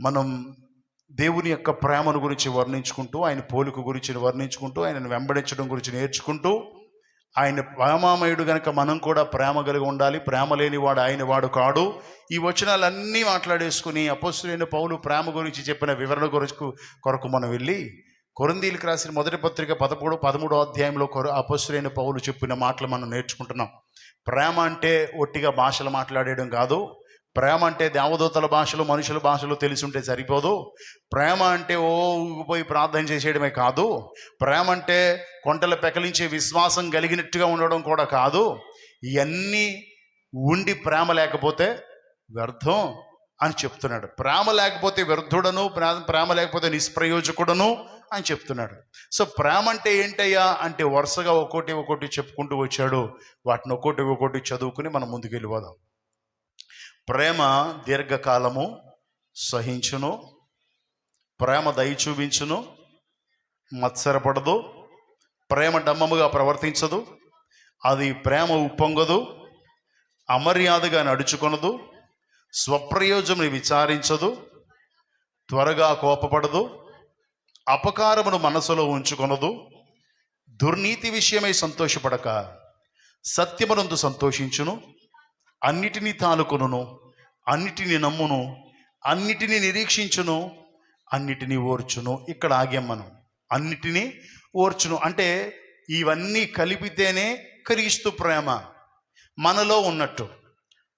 మనం దేవుని యొక్క ప్రేమను గురించి వర్ణించుకుంటూ, ఆయన పోలిక గురించి వర్ణించుకుంటూ, ఆయనను వెంబడించడం గురించి నేర్చుకుంటూ, ఆయన ప్రేమామయుడు గనక మనం కూడా ప్రేమ కలిగి ఉండాలి, ప్రేమ లేనివాడు ఆయన వాడు కాడు, ఈ వచనాలన్నీ మాట్లాడేసుకుని అపోస్తలుడైన పౌలు ప్రేమ గురించి చెప్పిన వివరణ కొరకు మనం వెళ్ళి కొరింథీయులకు రాసిన మొదటి పత్రిక 13వ అధ్యాయంలో అపోస్తలుడైన పౌలు చెప్పిన మాటలు మనం నేర్చుకుంటున్నాం. ప్రేమ అంటే ఒట్టిగా భాషలు మాట్లాడేయడం కాదు. ప్రేమ అంటే దేవదూతల భాషలు, మనుషుల భాషలు తెలిసి ఉంటే సరిపోదు. ప్రేమ అంటే ఊగిపోయి ప్రార్థన చేసేయడమే కాదు. ప్రేమ అంటే కొంటలు పెకలించే విశ్వాసం కలిగినట్టుగా ఉండడం కూడా కాదు. ఇవన్నీ ఉండి ప్రేమ లేకపోతే వ్యర్థం అని చెప్తున్నాడు. ప్రేమ లేకపోతే వ్యర్థుడను, ప్రేమ లేకపోతే నిష్ప్రయోజకుడను అని చెప్తున్నాడు. సో ప్రేమ అంటే ఏంటయ్యా అంటే వరుసగా ఒక్కోటి చెప్పుకుంటూ వచ్చాడు. వాటిని ఒక్కోటి చదువుకుని మనం ముందుకు వెళ్ళిపోదాం. ప్రేమ దీర్ఘకాలము సహించును, ప్రేమ దయ చూపించును, మత్సరపడదు, ప్రేమ డమ్మముగా ప్రవర్తించదు, అది ప్రేమ ఉప్పొంగదు, అమర్యాదగా నడుచుకొనదు, స్వప్రయోజనం విచారించదు, త్వరగా కోపపడదు, అపకారమును మనసులో ఉంచుకొనదు, దుర్నీతి విషయమై సంతోషపడక సత్యమునందు సంతోషించును, అన్నిటినీ తాలుకొనును, అన్నిటినీ నమ్మును, అన్నిటినీ నిరీక్షించును, అన్నిటినీ ఓర్చును. ఇక్కడ ఆగాం మనం. అన్నిటినీ ఓర్చును అంటే ఇవన్నీ కలిపితేనే క్రీస్తు ప్రేమ మనలో ఉన్నట్టు.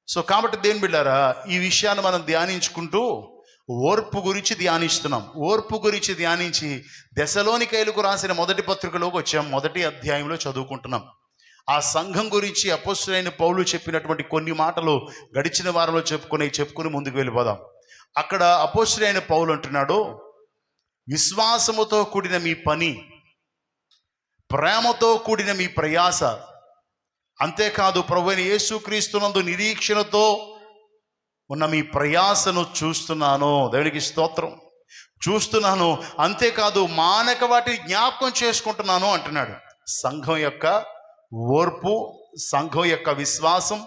సో కాబట్టి దేవుని బిడ్డారా, ఈ విషయాన్ని మనం ధ్యానించుకుంటూ ఓర్పు గురించి ధ్యానిస్తున్నాం. ఓర్పు గురించి ధ్యానించి దెసలోనికైలకు రాసిన మొదటి పత్రికలోకి వచ్చాం. మొదటి అధ్యాయంలో చదువుకుంటున్నాం. ఆ సంఘం గురించి అపోస్తలుడైన పౌలు చెప్పినటువంటి కొన్ని మాటలు గడిచిన వారంలో చెప్పుకుని ముందుకు వెళ్ళిపోదాం. అక్కడ అపోస్తలుడైన పౌలు అంటున్నాడు, విశ్వాసముతో కూడిన మీ పని, ప్రేమతో కూడిన మీ ప్రయాస, అంతేకాదు ప్రభువైన యేసుక్రీస్తునందు నిరీక్షణతో ఉన్న మీ ప్రయాసను చూస్తున్నాను. దేవునికి స్తోత్రం. చూస్తున్నాను, అంతేకాదు మానక వాటిని జ్ఞాపకం చేసుకుంటున్నాను అంటున్నాడు. సంఘం యొక్క ఓర్పు, సంఘం యొక్క విశ్వాసం,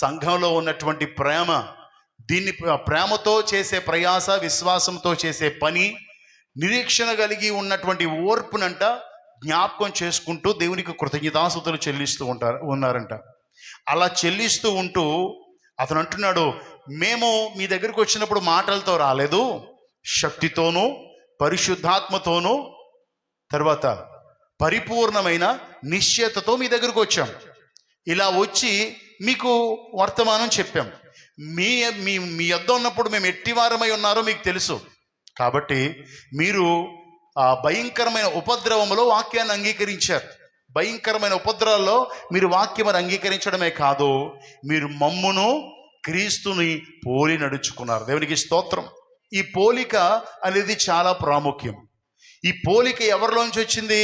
సంఘంలో ఉన్నటువంటి ప్రేమ, దీన్ని ప్రేమతో చేసే ప్రయాస, విశ్వాసంతో చేసే పని, నిరీక్షణ కలిగి ఉన్నటువంటి ఓర్పునంట జ్ఞాపకం చేసుకుంటూ దేవునికి కృతజ్ఞతాస్తుతులు చెల్లిస్తూ ఉన్నారంట. అలా చెల్లిస్తూ ఉంటూ అతను అంటున్నాడు, మేము మీ దగ్గరికి వచ్చినప్పుడు మాటలతో రాలేదు, శక్తితోనూ పరిశుద్ధాత్మతోనూ తర్వాత పరిపూర్ణమైన నిశ్చయతతో మీ దగ్గరకు వచ్చాం. ఇలా వచ్చి మీకు వర్తమానం చెప్పాం. మీ యొద్ద ఉన్నప్పుడు మేము ఎట్టివారమై ఉన్నారో మీకు తెలుసు. కాబట్టి మీరు ఆ భయంకరమైన ఉపద్రవంలో వాక్యాన్ని అంగీకరించారు. భయంకరమైన ఉపద్రవాల్లో మీరు వాక్యమని అంగీకరించడమే కాదు, మీరు మమ్మును క్రీస్తుని పోలి నడుచుకున్నారు. దేవునికి స్తోత్రం. ఈ పోలిక అనేది చాలా ప్రాముఖ్యం. ఈ పోలిక ఎవరిలోంచి వచ్చింది?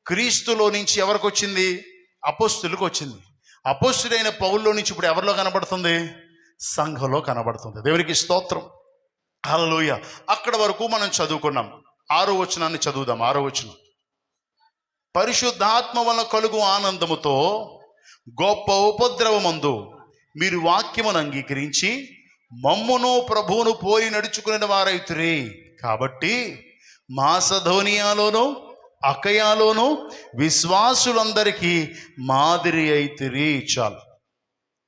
క్రీస్తులో నుంచి ఎవరికి వచ్చింది? అపోస్తలులకు వచ్చింది. అపోస్తలుడైన పౌల్లో నుంచి ఇప్పుడు ఎవరిలో కనబడుతుంది? సంఘంలో కనబడుతుంది. దేవునికి స్తోత్రం. హల్లెలూయా. అక్కడ వరకు మనం చదువుకున్నాం. 6వ వచనాన్ని చదువుదాం. 6వ వచనం, పరిశుద్ధాత్మ వలన కలుగు ఆనందముతో గొప్ప ఉపద్రవమందు మీరు వాక్యమును అంగీకరించి మమ్మును ప్రభువును పోలి నడుచుకునే వారైతురే. కాబట్టి మాసిదోనియాలోను అకయాలోను విశ్వాసులందరికీ మాదిరి అయితిరి. చాలు.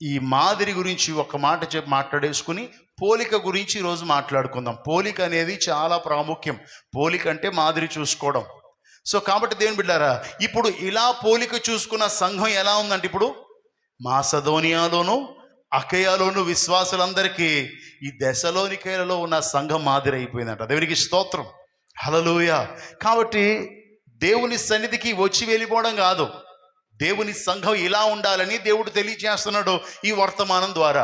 ఈ మాదిరి గురించి ఒక మాట మాట్లాడేసుకుని పోలిక గురించి ఈరోజు మాట్లాడుకుందాం. పోలిక అనేది చాలా ప్రాముఖ్యం. పోలిక అంటే మాదిరి చూసుకోవడం. సో కాబట్టి దేవుని బిడ్డారా, ఇప్పుడు ఇలా పోలిక చూసుకున్న సంఘం ఎలా ఉందంటే, ఇప్పుడు మాసిదోనియాలోను అకయాలోను విశ్వాసులందరికీ ఈ దెసలోనికైలలో ఉన్న సంఘం మాదిరి అయిపోయిందంట. దేవునికి స్తోత్రం. హల్లెలూయా. కాబట్టి దేవుని సన్నిధికి వచ్చి వెళ్ళిపోవడం కాదు, దేవుని సంఘం ఇలా ఉండాలని దేవుడు తెలియజేస్తున్నాడు ఈ వర్తమానం ద్వారా.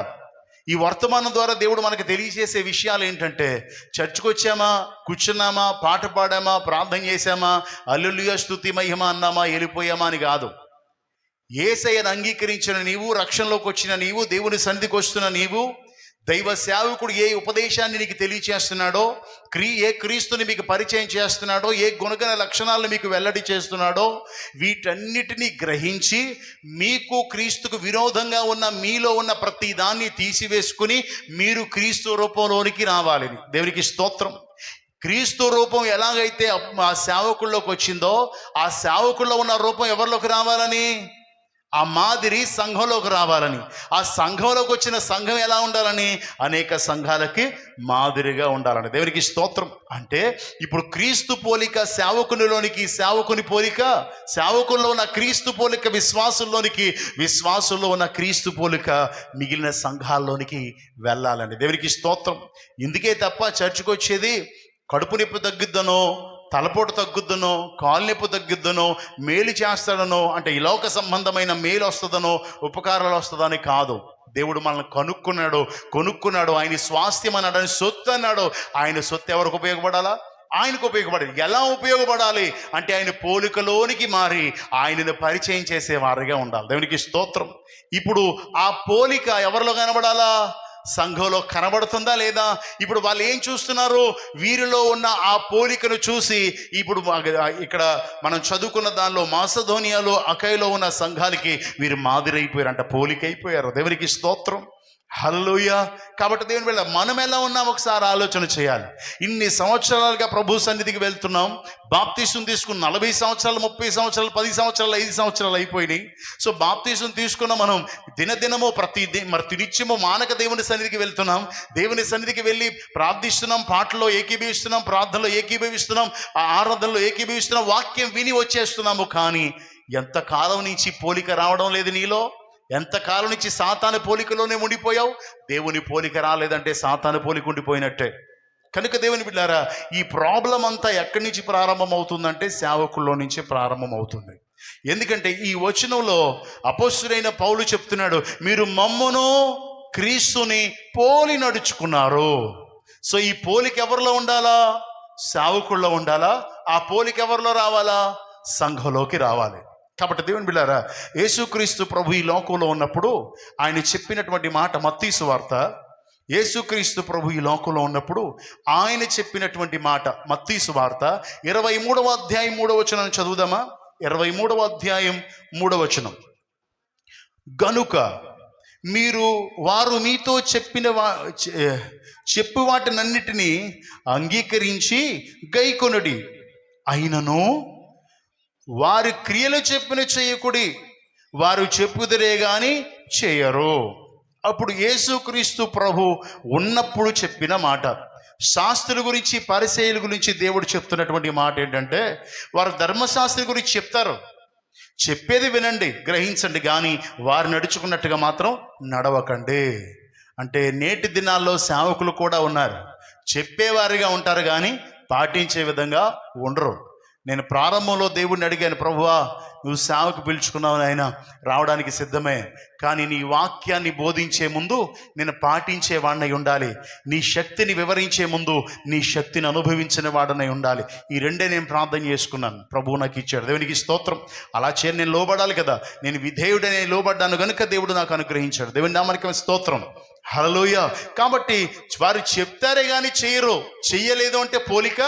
ఈ వర్తమానం ద్వారా దేవుడు మనకు తెలియజేసే విషయాలు ఏంటంటే, చర్చికి వచ్చామా, కూర్చున్నామా, పాట పాడామా, ప్రార్థన చేశామా, హల్లెలూయా స్తుతి మహిమ అన్నామా, వెళ్ళిపోయామా అని కాదు. యేసయ్యను అంగీకరించిన నీవు, రక్షణలోకి వచ్చిన నీవు, దేవుని సన్నిధికి వస్తున్న నీవు, దైవ సేవకుడు ఏ ఉపదేశాన్ని నీకు తెలియచేస్తున్నాడో, ఏ క్రీస్తుని మీకు పరిచయం చేస్తున్నాడో, ఏ గుణగణ లక్షణాలను మీకు వెల్లడి చేస్తున్నాడో, వీటన్నిటినీ గ్రహించి మీకు క్రీస్తుకు విరోధంగా ఉన్న మీలో ఉన్న ప్రతి దాన్ని తీసివేసుకుని మీరు క్రీస్తు రూపంలోనికి రావాలి. దేవునికి స్తోత్రం. క్రీస్తు రూపం ఎలాగైతే ఆ సేవకుల్లోకి వచ్చిందో, ఆ సేవకుల్లో ఉన్న రూపం ఎవరిలోకి రావాలని? ఆ మాదిరి సంఘంలోకి రావాలని. ఆ సంఘంలోకి వచ్చిన సంఘం ఎలా ఉండాలని? అనేక సంఘాలకి మాదిరిగా ఉండాలని. దేవునికి స్తోత్రం. అంటే ఇప్పుడు క్రీస్తు పోలిక సేవకునిలోనికి, సేవకుని పోలిక సేవకుల్లో ఉన్న క్రీస్తు పోలిక విశ్వాసుల్లోనికి, విశ్వాసుల్లో ఉన్న క్రీస్తు పోలిక మిగిలిన సంఘాల్లోనికి వెళ్ళాలండి. దేవునికి స్తోత్రం. ఇందుకే తప్ప చర్చికి వచ్చేది కడుపు నొప్పి తగ్గిద్దనో, తలపోటు తగ్గుద్దనో, కాలు నొప్పి తగ్గిద్దనో, మేలు చేస్తాడనో, అంటే ఈ లోక సంబంధమైన మేలు వస్తుందనో, ఉపకారాలు వస్తుందని కాదు. దేవుడు మనల్ని కొనుక్కున్నాడు. ఆయన స్వాస్థ్యం అన్నాడు, ఆయన సొత్తు అన్నాడు. ఆయన సొత్తు ఎవరికి ఉపయోగపడాలా? ఆయనకు ఉపయోగపడాలి. ఎలా ఉపయోగపడాలి అంటే ఆయన పోలికలోనికి మారి ఆయనను పరిచయం చేసేవారిగా ఉండాలి. దేవునికి స్తోత్రం. ఇప్పుడు ఆ పోలిక ఎవరిలో కనబడాలా? సంఘంలో కనబడుతుందా లేదా? ఇప్పుడు వాళ్ళు ఏం చూస్తున్నారు? వీరిలో ఉన్న ఆ పోలికను చూసి ఇప్పుడు ఇక్కడ మనం చదువుకున్న దానిలో మాసిదోనియాలో, అకైలో ఉన్న సంఘాలకి వీరు మాదిరైపోయారంట, పోలిక అయిపోయారు. దేవునికి స్తోత్రం. హల్లెలూయా. కాబట్టి దేవుని బిడ్డ, మనం ఎలా ఉన్నాం ఒకసారి ఆలోచన చేయాలి. ఇన్ని సంవత్సరాలుగా ప్రభు సన్నిధికి వెళ్తున్నాం. బాప్తీసం తీసుకున్న 40 సంవత్సరాలు, 30 సంవత్సరాలు, 10 సంవత్సరాలు, 5 సంవత్సరాలు అయిపోయినాయి. సో బాప్తీసం తీసుకున్న మనం దినదినము నిత్యము మానక దేవుని సన్నిధికి వెళ్తున్నాం. దేవుని సన్నిధికి వెళ్ళి ప్రార్థిస్తున్నాం, పాటలో ఏకీభవిస్తున్నాం, ప్రార్థనలో ఏకీభవిస్తున్నాం, ఆరాధనలో ఏకీభవిస్తున్నాం, వాక్యం విని వచ్చేస్తున్నాము. కానీ ఎంతకాలం నుంచి పోలిక రావడం లేదు నీలో? ఎంతకాలం నుంచి సాతాను పోలికలోనే ఉండిపోయావు? దేవుని పోలిక రాలేదంటే సాతాను పోలిక ఉండిపోయినట్టే. కనుక దేవుని బిడ్డారా, ఈ ప్రాబ్లం అంతా ఎక్కడి నుంచి ప్రారంభం అవుతుందంటే సేవకుల్లో నుంచి ప్రారంభం అవుతుంది. ఎందుకంటే ఈ వచనంలో అపొస్తలుడైన పౌలు చెప్తున్నాడు, మీరు మమ్మును క్రీస్తుని పోలి నడుచుకున్నారు. సో ఈ పోలిక ఎవరిలో ఉండాలా? సేవకుల్లో ఉండాలా? ఆ పోలిక ఎవరిలో రావాలా? సంఘంలోకి రావాలి. కాబట్టి దేవుని బిడ్డారా, యేసుక్రీస్తు ప్రభు ఈ లోకంలో ఉన్నప్పుడు ఆయన చెప్పినటువంటి మాట, మత్తయి సువార్త, యేసుక్రీస్తు ప్రభు ఈ లోకంలో ఉన్నప్పుడు ఆయన చెప్పినటువంటి మాట, మత్తయి సువార్త 23వ అధ్యాయం 3వ వచనం చదువుదామా? 23వ అధ్యాయం 3వ వచనం. గనుక వారు మీతో చెప్పు వాటినన్నిటినీ అంగీకరించి గైకొనుడి, అయినను వారి క్రియలు చెప్పిన చేయకుడి, వారు చెప్పుదురే గాని చేయరు. అప్పుడు యేసుక్రీస్తు ప్రభు ఉన్నప్పుడు చెప్పిన మాట. శాస్త్రుల గురించి, పరిసయ్యుల గురించి దేవుడు చెప్తున్నటువంటి మాట ఏంటంటే, వారు ధర్మశాస్త్రం గురించి చెప్తారు, చెప్పేది వినండి, గ్రహించండి, కానీ వారు నడుచుకున్నట్టుగా మాత్రం నడవకండి. అంటే నేటి దినాల్లో సేవకులు కూడా ఉన్నారు, చెప్పేవారిగా ఉంటారు కానీ పాటించే విధంగా ఉండరు. నేను ప్రారంభంలో దేవుడిని అడిగాను, ప్రభువా నువ్వు సేవకు పిలుచుకున్నావు నాయన, రావడానికి సిద్ధమే, కానీ నీ వాక్యాన్ని బోధించే ముందు నేను పాటించే వాడినై ఉండాలి, నీ శక్తిని వివరించే ముందు నీ శక్తిని అనుభవించిన వాడినై ఉండాలి. ఈ రెండే నేను ప్రార్థన చేసుకున్నాను, ప్రభువు నాకు ఇచ్చాడు. దేవునికి స్తోత్రం. అలా నేను లోబడాలి కదా, నేను విధేయుడనే లోబడ్డాను కనుక దేవుడు నాకు అనుగ్రహించాడు. దేవుని నామనికి స్తోత్రం. హల్లెలూయా. కాబట్టి వారు చెప్తారే కానీ చేయరు. చెయ్యలేదు అంటే పోలిక.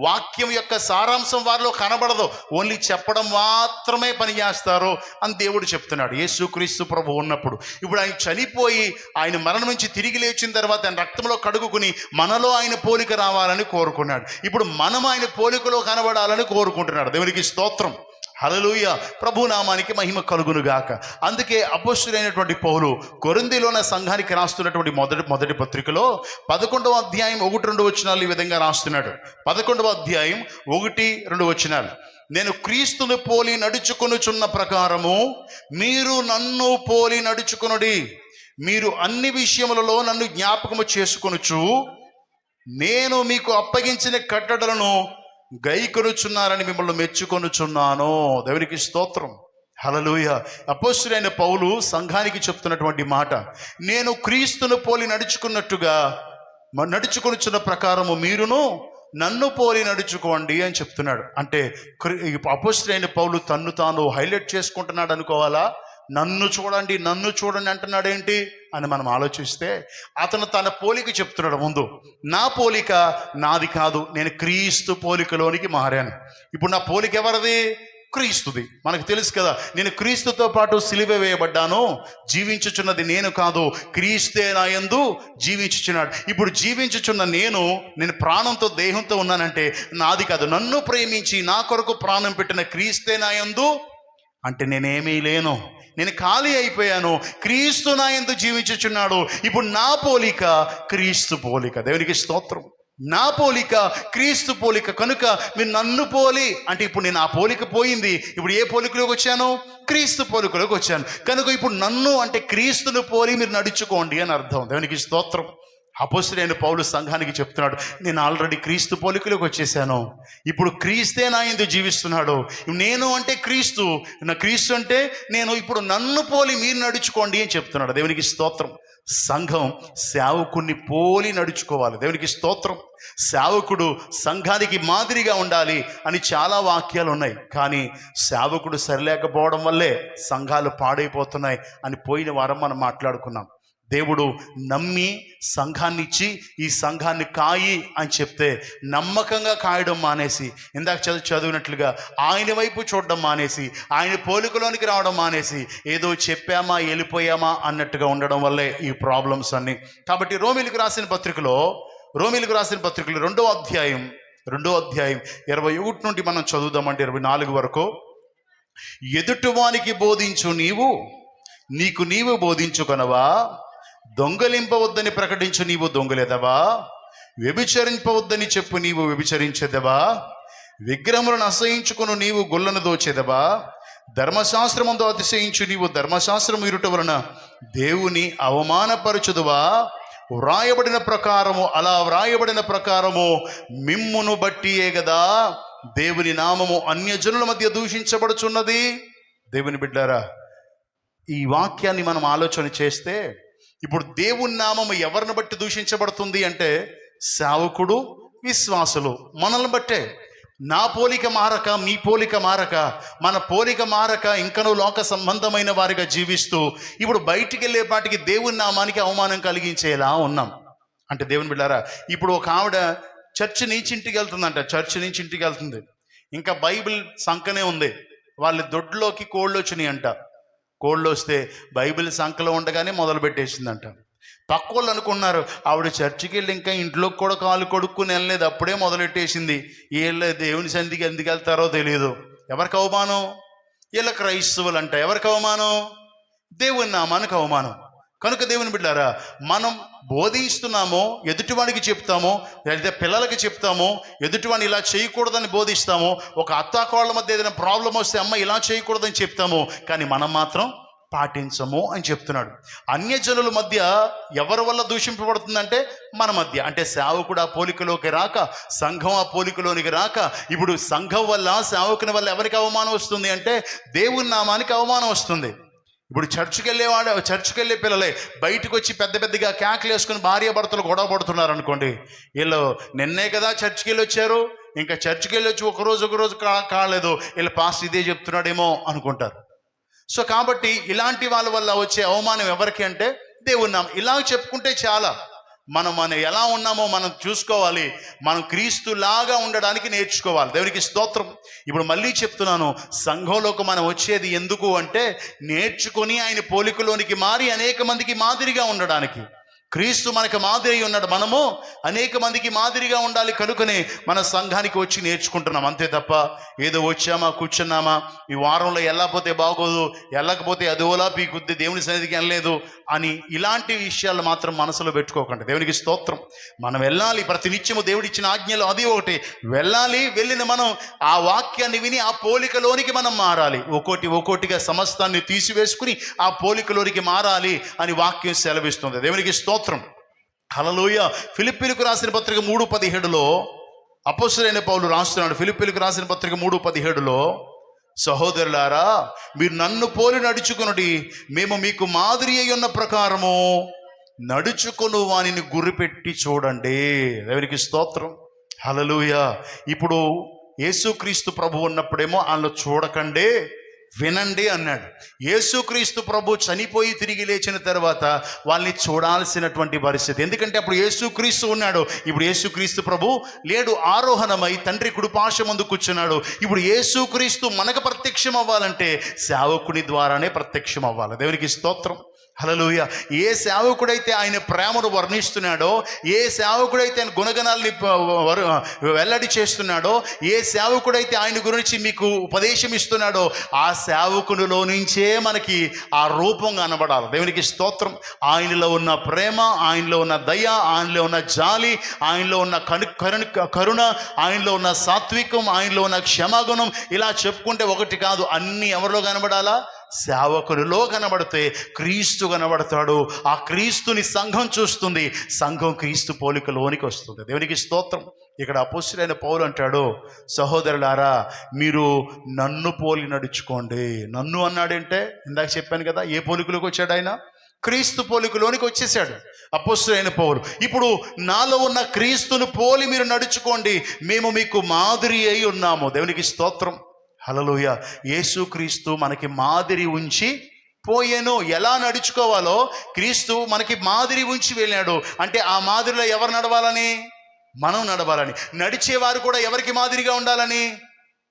వాక్యం యొక్క సారాంశం వారిలో కనబడదు, ఓన్లీ చెప్పడం మాత్రమే పని చేస్తారు అని దేవుడు చెప్తున్నాడు. యేసుక్రీస్తు ప్రభు ఉన్నప్పుడు, ఇప్పుడు ఆయన చనిపోయి ఆయన మరణం నుంచి తిరిగి లేచిన తర్వాత ఆయన రక్తంలో కడుగుకుని మనలో ఆయన పోలిక రావాలని కోరుకున్నాడు. ఇప్పుడు మనం ఆయన పోలికలో కనబడాలని కోరుకుంటున్నాడు. దేవునికి స్తోత్రం. హల్లెలూయా. ప్రభు నామానికి మహిమ కలుగునుగాక. అందుకే అపొస్తలుడైనటువంటి పౌలు కొరింథీలోని సంఘానికి రాస్తున్నటువంటి మొదటి పత్రికలో 11వ అధ్యాయం 1-2 వచనాలు ఈ విధంగా రాస్తున్నాడు. 11వ అధ్యాయం 1-2 వచనాలు. నేను క్రీస్తుని పోలి నడుచుకొనుచున్న ప్రకారము మీరు నన్ను పోలి నడుచుకొనుడి, మీరు అన్ని విషయములలో నన్ను జ్ఞాపకము చేసుకొనుచు నేను మీకు అప్పగించిన కట్టడలను గైకొనుచున్నారని మిమ్మల్ని మెచ్చుకొనుచున్నాను. దేవునికి స్తోత్రం. హల్లెలూయా. అపొస్తలుడైన పౌలు సంఘానికి చెప్తున్నటువంటి మాట, నేను క్రీస్తును పోలి నడుచుకొనుచున్న ప్రకారము మీరును నన్ను పోలి నడుచుకోండి అని చెప్తున్నాడు. అంటే అపొస్తలుడైన పౌలు తన్ను తాను హైలైట్ చేసుకుంటున్నాడు అనుకోవాలా? నన్ను చూడండి నన్ను చూడండి అంటున్నాడేంటి అని మనం ఆలోచిస్తే, అతను తన పోలిక చెప్తున్నాడు. ముందు నా పోలిక నాది కాదు, నేను క్రీస్తు పోలికలోనికి మారాను. ఇప్పుడు నా పోలిక ఎవరిది? క్రీస్తుది. మనకు తెలుసు కదా, నేను క్రీస్తుతో పాటు సిలువ వేయబడ్డాను, జీవించుచున్నది నేను కాదు, క్రీస్తే నా యందు జీవించుచున్నాడు. ఇప్పుడు జీవించుచున్న నేను ప్రాణంతో దేహంతో ఉన్నానంటే నాది కాదు, నన్ను ప్రేమించి నా కొరకు ప్రాణం పెట్టిన క్రీస్తే నా యందు అంటే నేనేమీ లేను, నేను ఖాళీ అయిపోయాను, క్రీస్తు నా యందు జీవించుచున్నాడు. ఇప్పుడు నా పోలిక క్రీస్తు పోలిక. దేవునికి స్తోత్రం. నా పోలిక క్రీస్తు పోలిక కనుక మీరు నన్ను పోలి అంటే ఇప్పుడు నేను ఆ పోలిక పోయింది, ఇప్పుడు ఏ పోలికలోకి వచ్చాను? క్రీస్తు పోలికలోకి వచ్చాను. కనుక ఇప్పుడు నన్ను అంటే క్రీస్తును పోలి మీరు నడుచుకోండి అని అర్థం. దేవునికి స్తోత్రం. అపోస్తలుడైన పౌలు సంఘానికి చెప్తున్నాడు, నేను ఆల్రెడీ క్రీస్తు పోలికలోకి వచ్చేసాను, ఇప్పుడు క్రీస్తే నా యందు జీవిస్తున్నాడు. నేను అంటే క్రీస్తు, నా క్రీస్తు అంటే నేను, ఇప్పుడు నన్ను పోలి మీరు నడుచుకోండి అని చెప్తున్నాడు. దేవునికి స్తోత్రం. సంఘం సేవకుడిని పోలి నడుచుకోవాలి. దేవునికి స్తోత్రం. సేవకుడు సంఘానికి మాదిరిగా ఉండాలి అని చాలా వాక్యాలు ఉన్నాయి. కానీ సేవకుడు సరిలేకపోవడం వల్లే సంఘాలు పాడైపోతున్నాయి అని పోయిన వారం మనం మాట్లాడుకున్నాం. దేవుడు నమ్మి సంఘాన్ని ఇచ్చి ఈ సంఘాన్ని కాయి అని చెప్తే నమ్మకంగా కాయడం మానేసి, ఇందాక చదివినట్లుగా ఆయన వైపు చూడడం మానేసి, ఆయన పోలికలోనికి రావడం మానేసి, ఏదో చెప్పామా వెళ్ళిపోయామా అన్నట్టుగా ఉండడం వల్లే ఈ ప్రాబ్లమ్స్ అన్నీ. కాబట్టి రోమీలకు రాసిన పత్రికలో 2వ అధ్యాయం 21 నుండి మనం చదువుదామంటే 24 వరకు. ఎదుటివానికి బోధించు నీకు నీవు బోధించుకొనవా? దొంగలింపవద్దని ప్రకటించు, నీవు దొంగలేదవా? వ్యభిచరింపవద్దని చెప్పు, నీవు వ్యభిచరించేదవా? విగ్రహములను అసహించుకును, నీవు గుళ్ళను దోచేదవా? ధర్మశాస్త్రముతో అతిశయించు, నీవు ధర్మశాస్త్రం ఇరుట వలన దేవుని అవమానపరచుదువా? అలా వ్రాయబడిన ప్రకారము మిమ్మును బట్టియే గదా దేవుని నామము అన్యజనుల మధ్య దూషించబడుచున్నది. దేవుని బిడ్డారా, ఈ వాక్యాన్ని మనం ఆలోచన చేస్తే, ఇప్పుడు దేవుని నామము ఎవరిని బట్టి దూషించబడుతుంది అంటే సేవకుడు, విశ్వాసులు, మనల్ని బట్టే. నా పోలిక మారక, మీ పోలిక మారక, మన పోలిక మారక ఇంకనూ లోక సంబంధమైన వారిగా జీవిస్తూ ఇప్పుడు బయటికి వెళ్ళేపాటికి దేవుని నామానికి అవమానం కలిగించేలా ఉన్నాం. అంటే దేవుని బిడ్డారా, ఇప్పుడు ఒక ఆవిడ చర్చి నుంచి ఇంటికి వెళ్తుంది, ఇంకా బైబిల్ సంకనే ఉంది, వాళ్ళ దొడ్లోకి కోళ్ళు వచ్చినాయి అంట. కోళ్ళు వస్తే బైబిల్ సంకలో ఉండగానే మొదలు పెట్టేసిందంట. పక్క వాళ్ళు అనుకున్నారు ఆవిడ చర్చికి వెళ్ళి ఇంకా ఇంట్లోకి కూడా కాలు కొడుక్కుని వెళ్ళలేదు, అప్పుడే మొదలెట్టేసింది. వీళ్ళ దేవుని సంధికి ఎందుకు వెళ్తారో తెలియదు. ఎవరికి అవమానం? వీళ్ళ క్రైస్తవులు అంట. ఎవరికి అవమానం? దేవుని నామానికి అవమానం. కనుక దేవుని బిడ్డారా, మనం బోధిస్తున్నామో, ఎదుటివాడికి చెప్తామో, లేదా పిల్లలకి చెప్తామో, ఎదుటివాడిని ఇలా చేయకూడదని బోధిస్తామో, ఒక అత్తాకోళ్ళ మధ్య ఏదైనా ప్రాబ్లం వస్తే అమ్మ ఇలా చేయకూడదని చెప్తాము, కానీ మనం మాత్రం పాటించము అని చెప్తున్నాడు. అన్యజనుల మధ్య ఎవరి వల్ల దూషింపబడుతుందంటే మన మధ్య. అంటే సేవకుడు ఆ పోలికలోకి రాక, సంఘం ఆ పోలికలోనికి రాక, ఇప్పుడు సంఘం వల్ల, సేవకుని వల్ల ఎవరికి అవమానం వస్తుంది అంటే దేవుని నామానికి అవమానం వస్తుంది. ఇప్పుడు చర్చికి వెళ్ళే పిల్లలే బయటకు వచ్చి పెద్దగా కేకలు వేసుకుని భార్యాభర్తలు గొడవ పడుతున్నారు అనుకోండి. వీళ్ళు నిన్నే కదా చర్చికి వెళ్ళి వచ్చారు, ఇంకా చర్చికి వెళ్ళి వచ్చి ఒక రోజు కాలేదు, వీళ్ళు పాస్ట్ ఇదే చెప్తున్నాడేమో అనుకుంటారు. సో కాబట్టి ఇలాంటి వాళ్ళ వల్ల వచ్చే అవమానం ఎవరికి అంటే దేవుని నామం. ఇలా చెప్పుకుంటే చాలా, మనం ఎలా ఉన్నామో మనం చూసుకోవాలి, మనం క్రీస్తులాగా ఉండడానికి నేర్చుకోవాలి. దేవునికి స్తోత్రం. ఇప్పుడు మళ్ళీ చెప్తున్నాను, సంఘంలోకి మనం వచ్చేది ఎందుకు అంటే నేర్చుకొని ఆయన పోలికలోనికి మారి అనేక మందికి మాదిరిగా ఉండడానికి. క్రీస్తు మనకు మాదిరి ఉన్నాడు, మనము అనేక మందికి మాదిరిగా ఉండాలి. కనుకనే మన సంఘానికి వచ్చి నేర్చుకుంటున్నాం, అంతే తప్ప ఏదో వచ్చామా కూర్చున్నామా, ఈ వారంలో వెళ్ళకపోతే బాగోదు, వెళ్ళకపోతే అదోలా పీకుద్ది, దేవుని సన్నిధికి వెళ్ళలేదు అని ఇలాంటి విషయాలు మాత్రం మనసులో పెట్టుకోకండి. దేవునికి స్తోత్రం. మనం వెళ్ళాలి, ప్రతినిత్యము దేవుడిచ్చిన ఆజ్ఞలు అది ఒకటి, వెళ్ళాలి. వెళ్ళిన మనం ఆ వాక్యాన్ని విని ఆ పోలికలోనికి మనం మారాలి. ఒక్కోటిగా సమస్తాన్ని తీసివేసుకుని ఆ పోలికలోనికి మారాలి అని వాక్యం సెలవిస్తుంది. దేవునికి స్తోత్రం. హల్లెలూయా. ఫిలిప్పీలకు రాసిన పత్రిక 3:17 అపోస్తలుడైన పౌలు రాస్తున్నాడు. ఫిలిప్పీలకు రాసిన పత్రిక 3:17 సహోదరులారా, మీరు నన్ను పోలి నడుచుకొనుడి, మేము మీకు మాదిరి అయి ఉన్న ప్రకారము నడుచుకొను వానిని గురిపెట్టి చూడండి. దేవునికి స్తోత్రం. హల్లెలూయా. ఇప్పుడు యేసుక్రీస్తు ప్రభు ఉన్నప్పుడేమో వాళ్ళు చూడకండి, వినండి అన్నాడు. యేసుక్రీస్తు ప్రభు చనిపోయి తిరిగి లేచిన తర్వాత వాళ్ళని చూడాల్సినటువంటి పరిస్థితి. ఎందుకంటే అప్పుడు యేసుక్రీస్తు ఉన్నాడు, ఇప్పుడు యేసుక్రీస్తు ప్రభు లేడు, ఆరోహణమై తండ్రి కుడిపార్శ్వమందు కూర్చున్నాడు. ఇప్పుడు యేసుక్రీస్తు మనకు ప్రత్యక్షం అవ్వాలంటే సేవకుని ద్వారానే ప్రత్యక్షం అవ్వాలి. దేవునికి స్తోత్రం, హల్లెలూయా. ఏ సేవకుడైతే ఆయన ప్రేమను వర్ణిస్తున్నాడో, ఏ సేవకుడైతే ఆయన గుణగణాలని వెల్లడి చేస్తున్నాడో, ఏ సేవకుడైతే ఆయన గురించి మీకు ఉపదేశం ఇస్తున్నాడో, ఆ సేవకునిలో నుంచే మనకి ఆ రూపం కనబడాలి. దేవునికి స్తోత్రం. ఆయనలో ఉన్న ప్రేమ, ఆయనలో ఉన్న దయ, ఆయనలో ఉన్న జాలి, ఆయనలో ఉన్న కరుణ, ఆయనలో ఉన్న సాత్వికం, ఆయనలో ఉన్న క్షమాగుణం, ఇలా చెప్పుకుంటే ఒకటి కాదు, అన్నీ ఎవరిలో కనబడాలా? సేవకునిలో కనబడితే క్రీస్తు కనబడతాడు. ఆ క్రీస్తుని సంఘం చూస్తుంది, సంఘం క్రీస్తు పోలికలోనికి వస్తుంది. దేవునికి స్తోత్రం. ఇక్కడ అపోస్తలుడైన పౌలు అంటాడు, సహోదరులారా మీరు నన్ను పోలి నడుచుకోండి. నన్ను అన్నాడంటే ఇందాక చెప్పాను కదా, ఏ పోలికలోకి వచ్చాడు ఆయన? క్రీస్తు పోలికలోనికి వచ్చేసాడు అపోస్తలుడైన పౌలు. ఇప్పుడు నాలో ఉన్న క్రీస్తును పోలి మీరు నడుచుకోండి, మేము మీకు మాదిరి అయి ఉన్నాము. దేవునికి స్తోత్రం, హల్లెలూయా. యేసుక్రీస్తు మనకి మాదిరి ఉంచి పోయాను. ఎలా నడుచుకోవాలో క్రీస్తు మనకి మాదిరి ఉంచి వెళ్ళాడు. అంటే ఆ మాదిరిలో ఎవరు నడవాలని? మనం నడవాలని. నడిచేవారు కూడా ఎవరికి మాదిరిగా ఉండాలని?